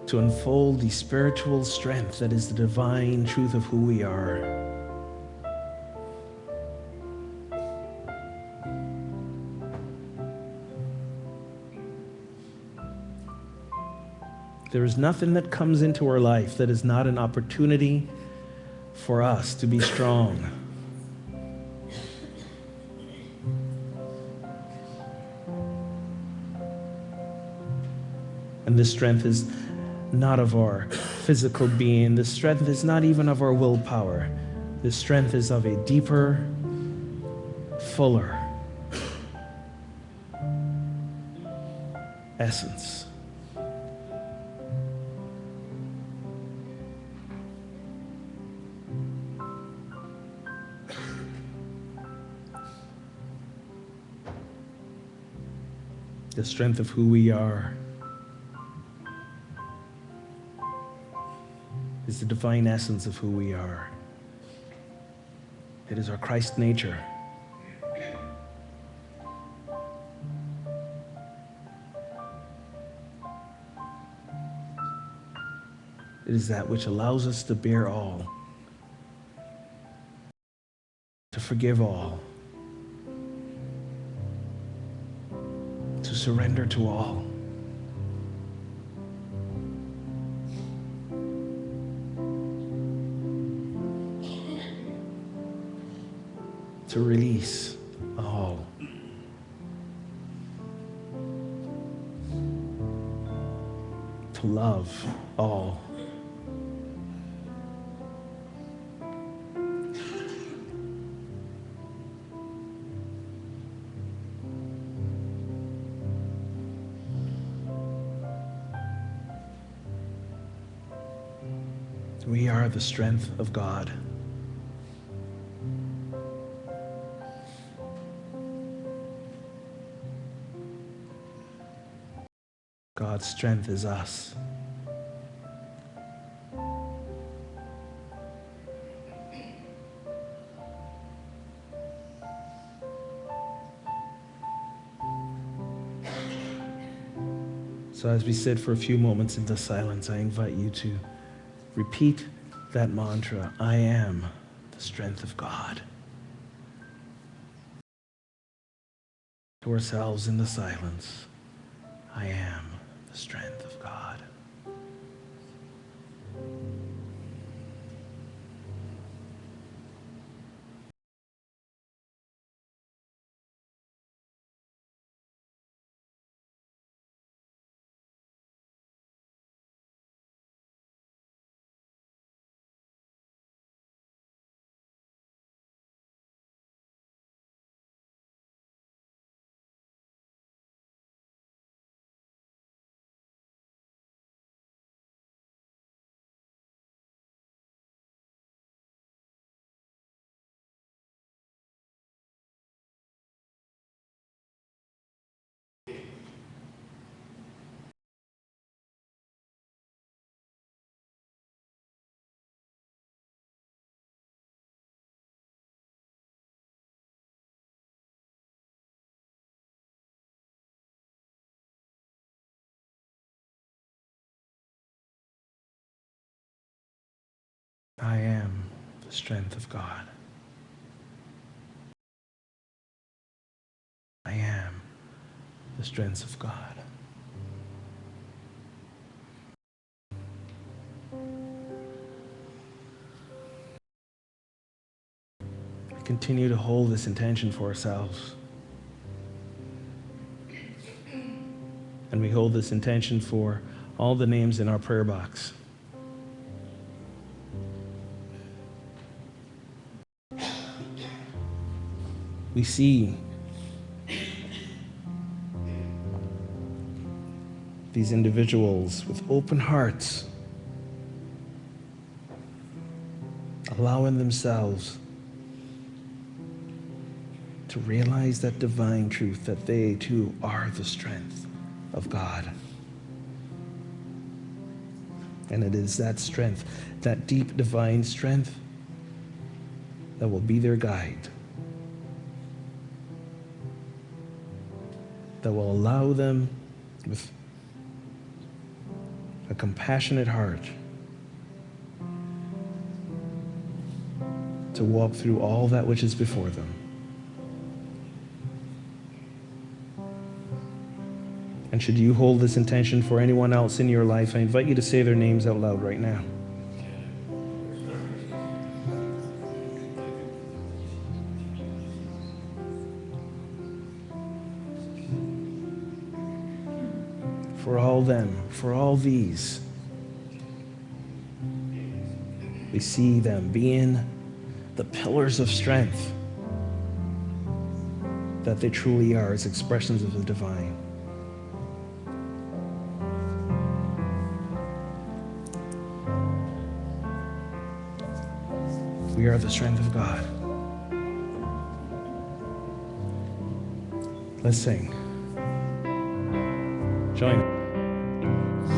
to unfold the spiritual strength that is the divine truth of who we are. There is nothing that comes into our life that is not an opportunity for us to be strong. And this strength is not of our physical being. This strength is not even of our willpower. This strength is of a deeper, fuller essence. The strength of who we are is the divine essence of who we are. It is our Christ nature. It is that which allows us to bear all, to forgive all, to surrender to all. To release all. To love all. We are the strength of God. God's strength is us. So as we sit for a few moments into silence, I invite you to repeat that mantra, I am the strength of God. To ourselves in the silence, I am the strength of God. I am the strength of God. I am the strength of God. We continue to hold this intention for ourselves. And we hold this intention for all the names in our prayer box. We see these individuals with open hearts, allowing themselves to realize that divine truth, that they too are the strength of God. And it is that strength, that deep divine strength, that will be their guide, that will allow them with a compassionate heart to walk through all that which is before them. And should you hold this intention for anyone else in your life, I invite you to say their names out loud right now. For all them, for all these, we see them being the pillars of strength that they truly are as expressions of the divine. We are the strength of God. Let's sing. Join me.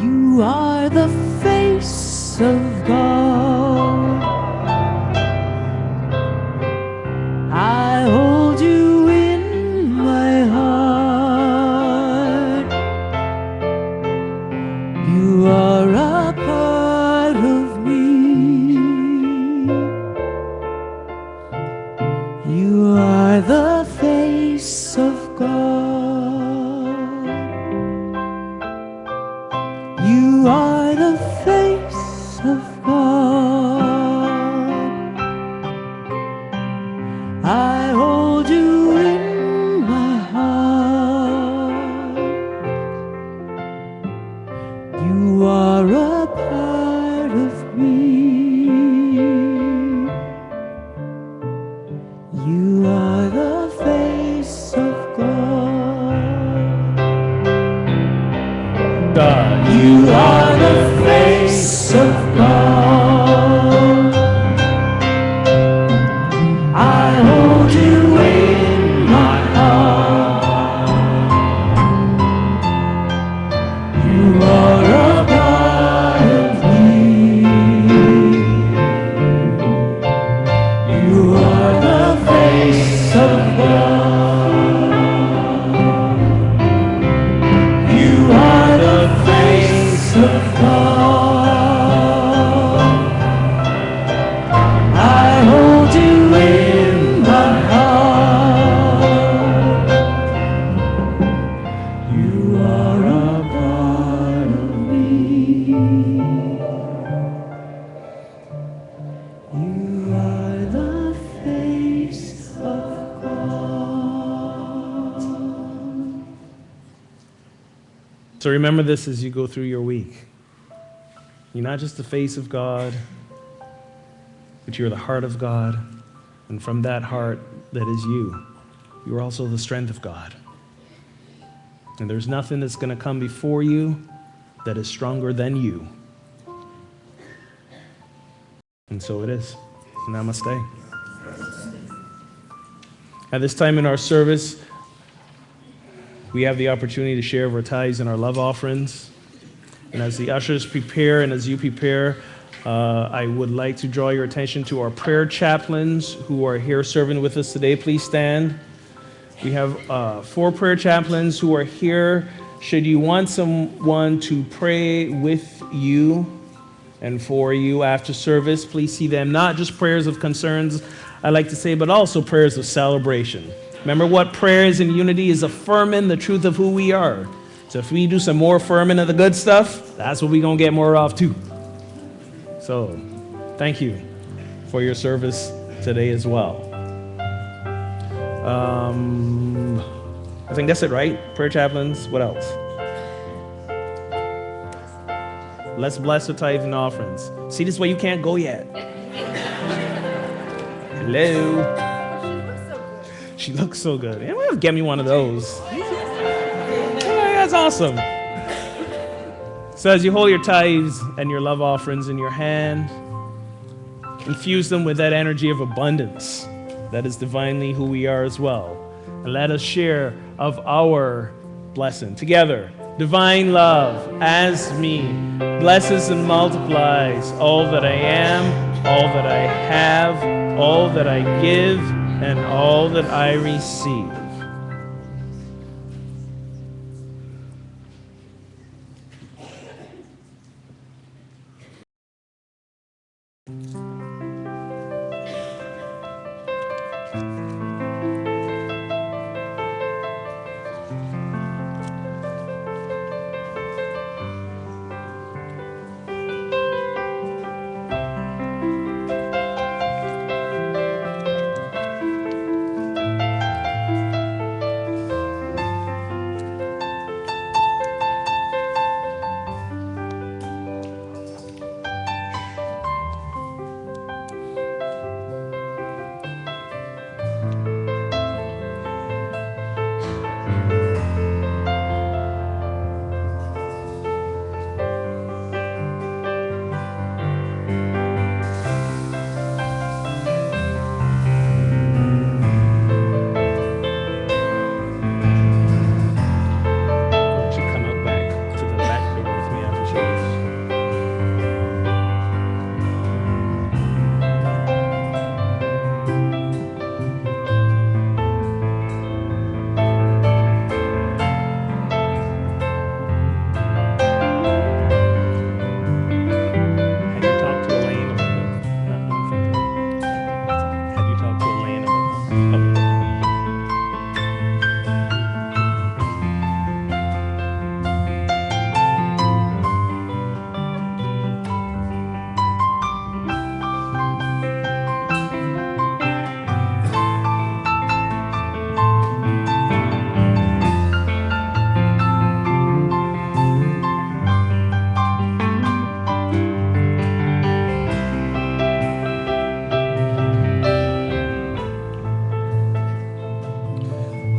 You are the face of God. I hold you in my heart. You are a part of me. You are the face of God. You are the face of God. I hold you in my heart. You are a part of me. You are the face of God. God. You are the face of God. I hold you in my heart. You are a part of me. You are the face of God. You are the face of God. I hold you in my heart. You are a part of me. You are the face of God. So remember this as you go through your week. You're not just the face of God, but you're the heart of God. And from that heart that is you, you're also the strength of God. And there's nothing that's going to come before you that is stronger than you. And so it is. Namaste. At this time in our service, we have the opportunity to share of our tithes and our love offerings. And as the ushers prepare and as you prepare, I would like to draw your attention to our prayer chaplains who are here serving with us today. Please stand. We have 4 prayer chaplains who are here. Should you want someone to pray with you, and for you after service. Please see them not just prayers of concerns, I like to say, but also prayers of celebration. Remember what prayers in unity is affirming the truth of who we are. So if we do some more affirming of the good stuff, that's what we're going to get more of too. So thank you for your service today as well. I think that's it, right? Prayer chaplains, what else? Let's bless the tithes and offerings. See, this way you can't go yet. Hello. She looks so good. Yeah, get me one of those. Yeah, that's awesome. So as you hold your tithes and your love offerings in your hand, infuse them with that energy of abundance that is divinely who we are as well. And let us share of our blessing together. Divine love as me blesses and multiplies all that I am, all that I have, all that I give, and all that I receive.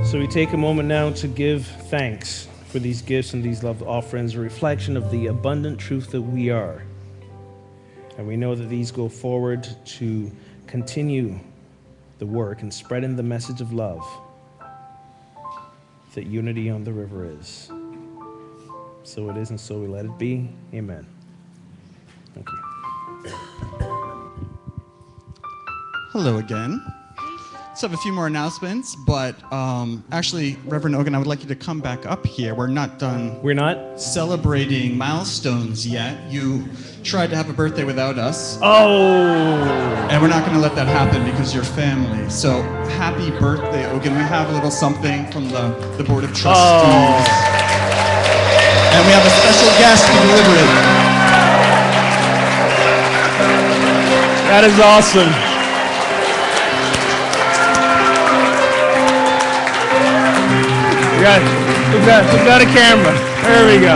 So we take a moment now to give thanks for these gifts and these love offerings, a reflection of the abundant truth that we are. And we know that these go forward to continue the work and spreading the message of love that unity on the river is. So it is, and so we let it be. Amen. Thank you. Hello again. So I have a few more announcements, but actually, Reverend Ogun, I would like you to come back up here. We're not done. We're not? Celebrating milestones yet. You tried to have a birthday without us. Oh! And we're not going to let that happen because you're family. So happy birthday, Ogun. We have a little something from the Board of Trustees. Oh. And we have a special guest to deliver it. That is awesome. We've got a camera. There we go.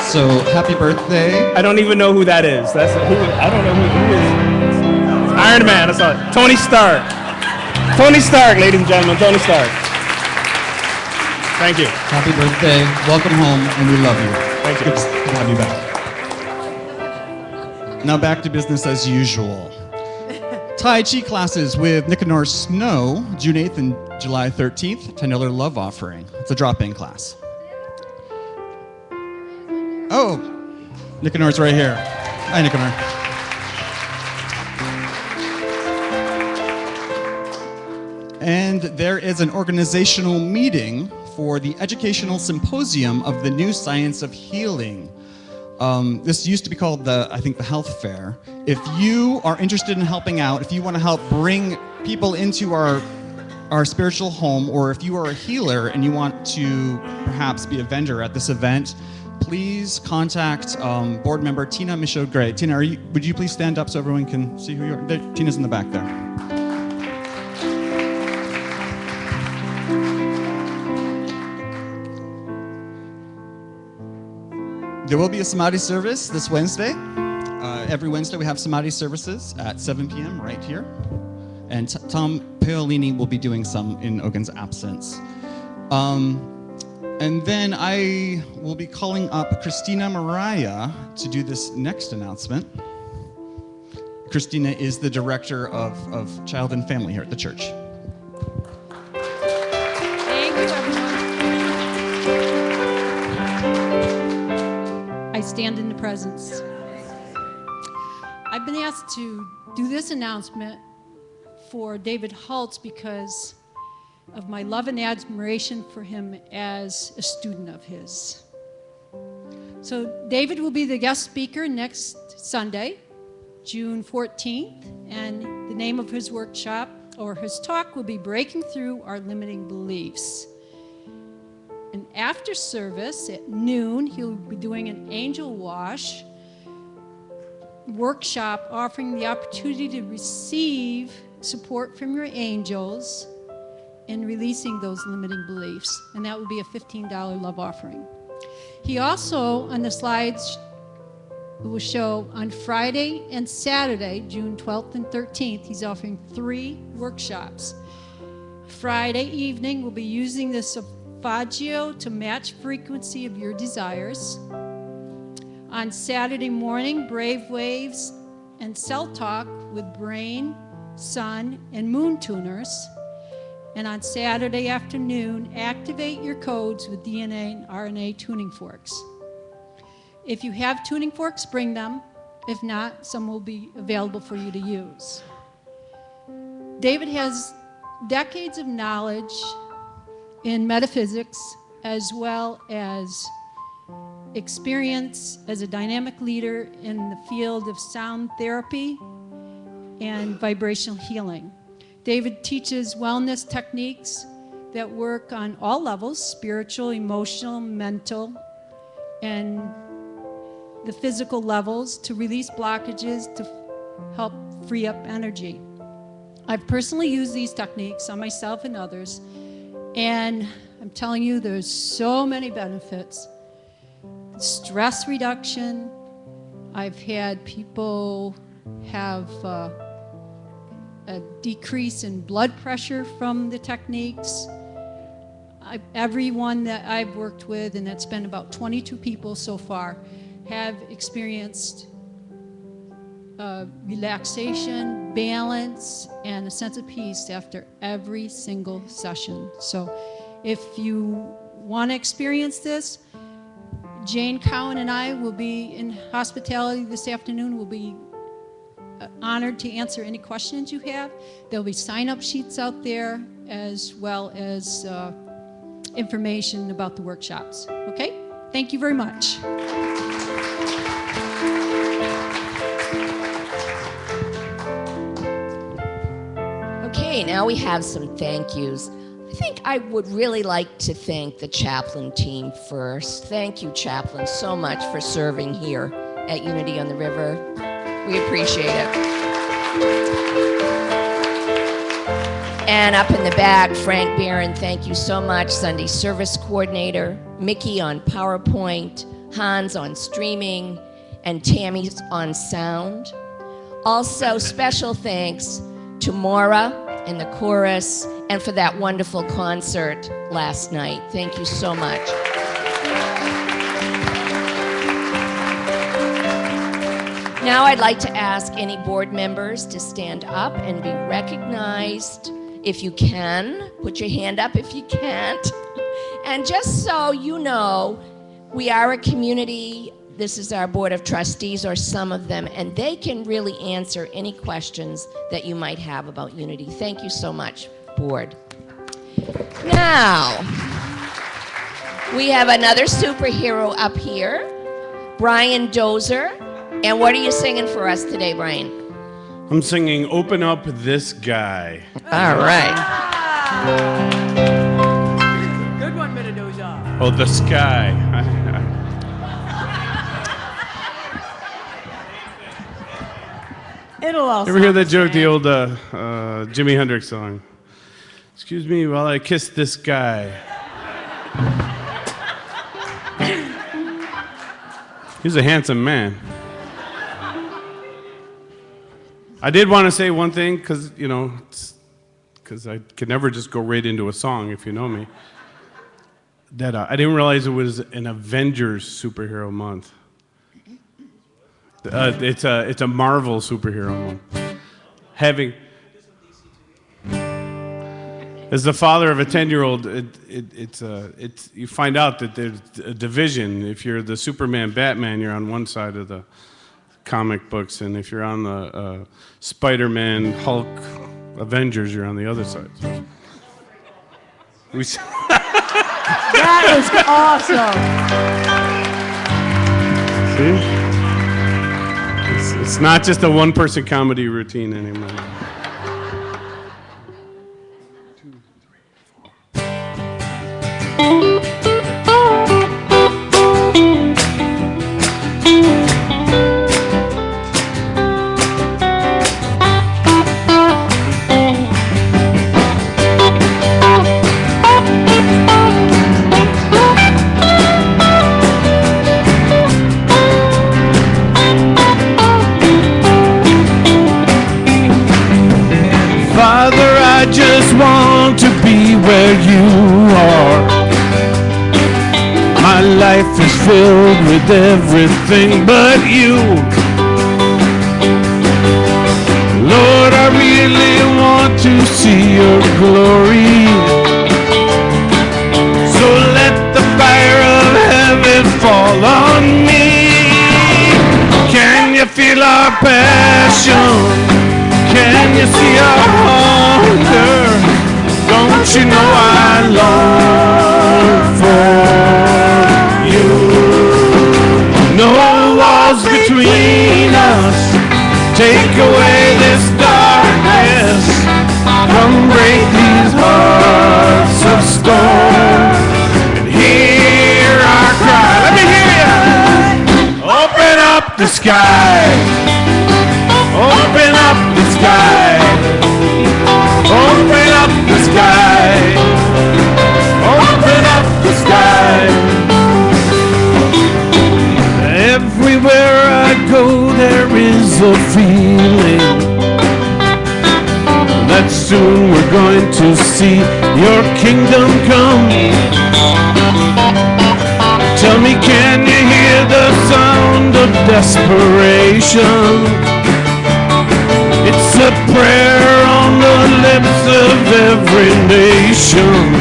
So happy birthday. I don't even know who that is. I don't know who is. Iron Man, I saw it. Tony Stark. Tony Stark, ladies and gentlemen, Tony Stark. Thank you. Happy birthday. Welcome home, and we love you. Thank you. Good to have you back. Now back to business as usual. Tai Chi classes with Nicanor Snow, June 8th and July 13th, $10 love offering. It's a drop-in class. Oh, Nicanor's right here. Hi, Nicanor. And there is an organizational meeting for the Educational Symposium of the New Science of Healing. This used to be called the Health Fair. If you are interested in helping out, if you want to help bring people into our spiritual home, or if you are a healer and you want to perhaps be a vendor at this event, please contact board member Tina Michaud-Gray. Tina, would you please stand up so everyone can see who you are? Tina's in the back there. There will be a Samadhi service this Wednesday. Every Wednesday we have Samadhi services at 7 p.m. right here. And Tom Paolini will be doing some in Ogun's absence. And then I will be calling up Christina Mariah to do this next announcement. Christina is the director of Child and Family here at the church. Thank you, everyone. I stand in the presence. I've been asked to do this announcement for David Haltz because of my love and admiration for him as a student of his. So David will be the guest speaker next Sunday, June 14th, and the name of his workshop or his talk will be Breaking Through Our Limiting Beliefs. And after service at noon, he'll be doing an angel wash workshop offering the opportunity to receive support from your angels in releasing those limiting beliefs. And that will be a $15 love offering. He also, on the slides, will show on Friday and Saturday, June 12th and 13th, he's offering 3 workshops. Friday evening, we'll be using the Solfeggio to match frequency of your desires. On Saturday morning, Brave Waves and Cell Talk with Brain, Sun, and Moon Tuners. And on Saturday afternoon, activate your codes with DNA and RNA tuning forks. If you have tuning forks, bring them. If not, some will be available for you to use. David has decades of knowledge in metaphysics as well as experience as a dynamic leader in the field of sound therapy and vibrational healing. David teaches wellness techniques that work on all levels, spiritual, emotional, mental, and the physical levels to release blockages to help free up energy. I've personally used these techniques on myself and others, and I'm telling you, there's so many benefits. Stress reduction. I've had people have a decrease in blood pressure from the techniques. Everyone that I've worked with, and that's been about 22 people so far, have experienced relaxation, balance, and a sense of peace after every single session. So if you want to experience this, Jane Cowan and I will be in hospitality this afternoon. We'll be honored to answer any questions you have. There'll be sign-up sheets out there as well as information about the workshops. Okay? Thank you very much. Okay, now we have some thank yous. I think I would really like to thank the chaplain team first. Thank you, chaplain, so much for serving here at Unity on the River. We appreciate it. And up in the back, Frank Barron, thank you so much. Sunday service coordinator, Mickey on PowerPoint, Hans on streaming, and Tammy's on sound. Also, special thanks to Maura in the chorus and for that wonderful concert last night. Thank you so much. Now I'd like to ask any board members to stand up and be recognized. If you can, put your hand up if you can't. And just so you know, we are a community. This is our board of trustees, or some of them, and they can really answer any questions that you might have about Unity. Thank you so much, board. Now, We have another superhero up here, Brian Dozer. And what are you singing for us today, Brian? I'm singing Open Up This Guy. All right. Good one, Dozer. Oh, the sky. It'll all Ever hear sound that the joke, the same. old Jimi Hendrix song? Excuse me while I kiss this guy. He's a handsome man. I did want to say one thing, because I could never just go right into a song, if you know me. That I didn't realize it was an Avengers superhero month. It's a Marvel superhero month. As the father of a 10-year-old, you find out that there's a division. If you're the Superman, Batman, you're on one side of the comic books, and if you're on the Spider-Man, Hulk, Avengers, you're on the other side. So That is awesome. See? It's not just a one-person comedy routine anymore. Father, I just want to be where you are. My life is filled with everything but you. Lord, I really want to see your glory. So let the fire of heaven fall on me. Can you feel our passion? Can you see our hunger? Don't you know I long for you? No walls between us. Take away this darkness. Come break these hearts of stone and hear our cry. Let me hear you. Open up the sky. Open up the sky. Open up the sky. Open up the sky. Everywhere I go there is a feeling that soon we're going to see your kingdom come. Tell me, can you hear the sound of desperation? It's a prayer on the lips of every nation.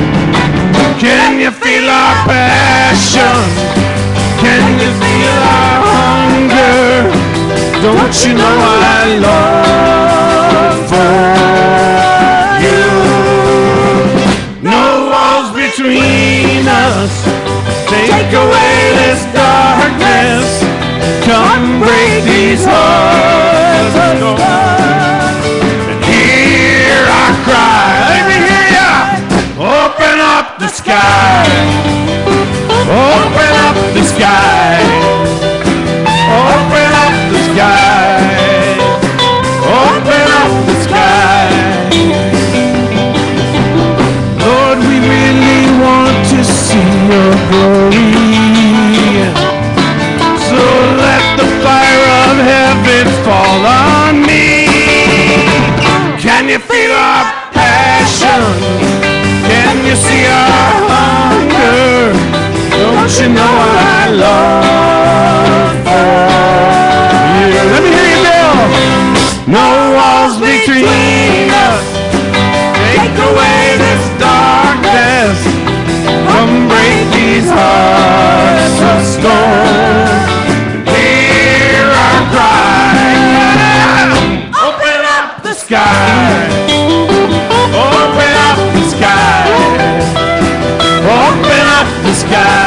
Can you feel our passion? Can you feel our hunger? Don't you know I long for you? No walls between us. Take away this darkness. Come break these hearts of stone. Let me hear ya! Open up the sky. Open up the sky. Open up the sky. Open up the sky. Lord, we really want to see your glory. So let the fire of heaven fall on me. Can you feel our passion? Can you see our hunger? Don't you know I long for you? Let me hear you, Bill. No walls between us. Take away this darkness. Come break these hearts of stone. Hear our cry. Open up the sky. Open up the sky. Open up the sky.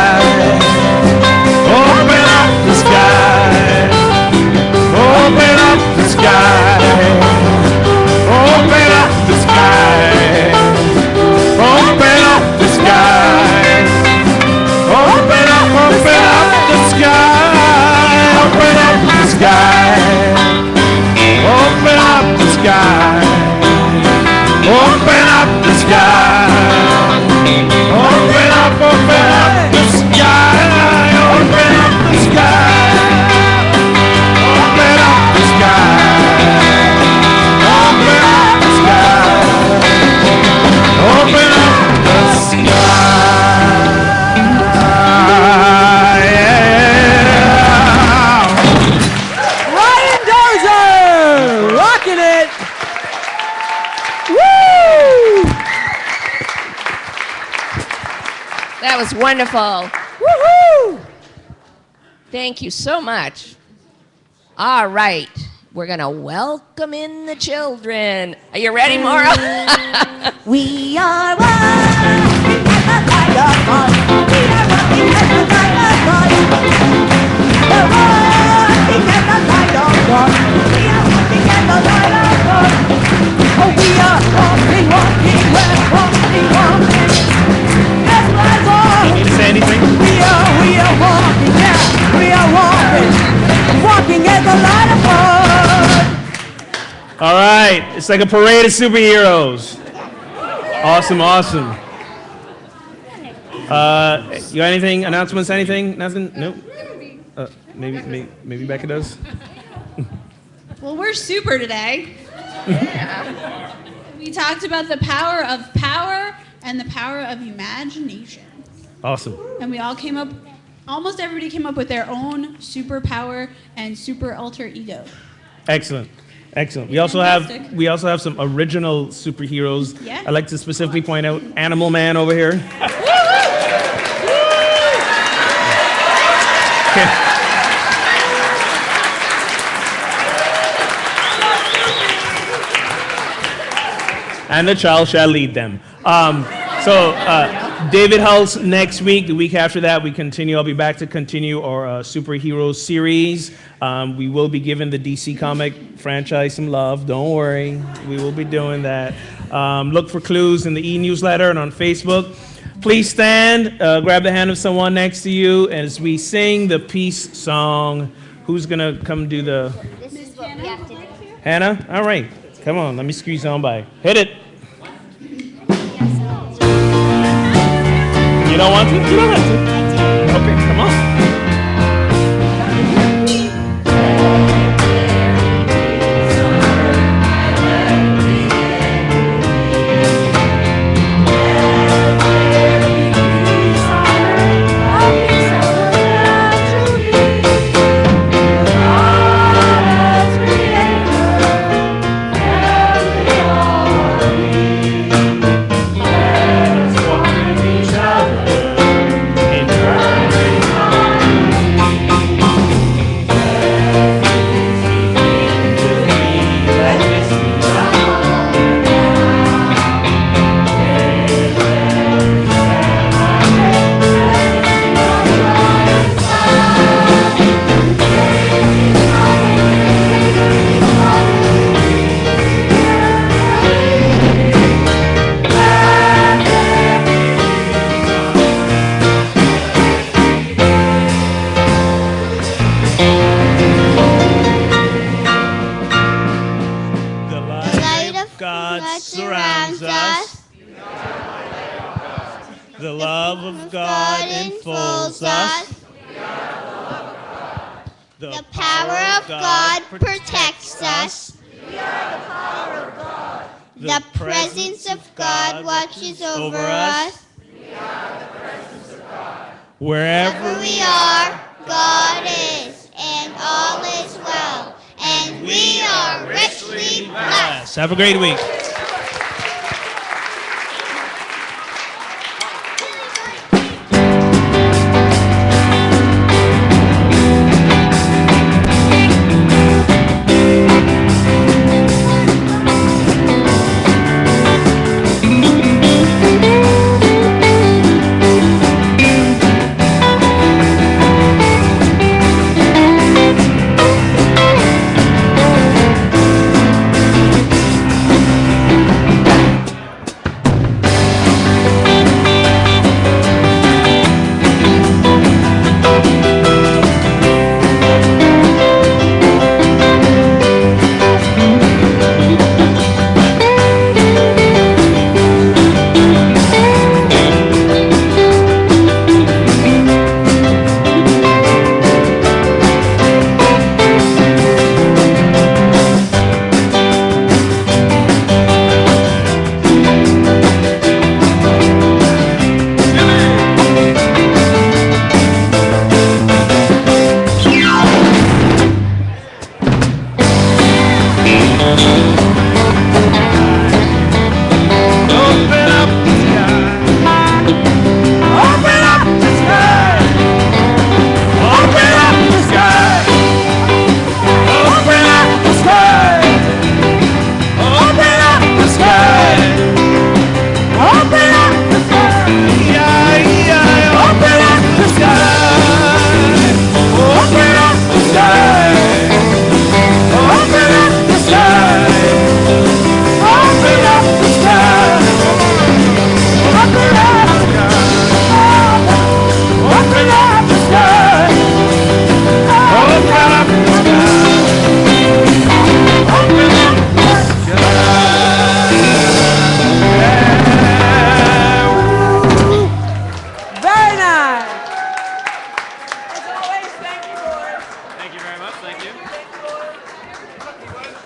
That was wonderful. Woohoo! Thank you so much. All right, we're going to welcome in the children. Are you ready, Maura? We are walking at the light of God. We are walking at the light of God. We're walking at the light of God. We are walking at the light of God. Oh, we are walking, walking, we're walking, walking. Yes, we're walking. Need to say anything? We are walking, yeah. We are walking, walking at the light of God. All right, it's like a parade of superheroes. Awesome, awesome. You got anything? Announcements? Anything? Nothing? Nope. Maybe Becca does. Well, we're super today. We talked about the power of power and the power of imagination. Awesome. And we all came up, almost everybody came up with their own superpower and super alter ego. Excellent. Excellent. We also have some original superheroes. Yeah. I'd like to specifically point out Animal Man over here. And the child shall lead them. David Hulse next week. The week after that, I'll be back to continue our superhero series. We will be giving the DC comic franchise some love. Don't worry. We will be doing that. Look for clues in the e-newsletter and on Facebook. Please stand, grab the hand of someone next to you as we sing the peace song. Who's going to come do the... This is what we have to do. Hannah? All right. Come on, let me squeeze on by. Hit it. You don't want to? You don't have to. Okay, come on. The love of God enfolds us. The power of God protects us. The presence of God watches over us. Wherever we are, God is, and all is well. And we are richly blessed. Have a great week.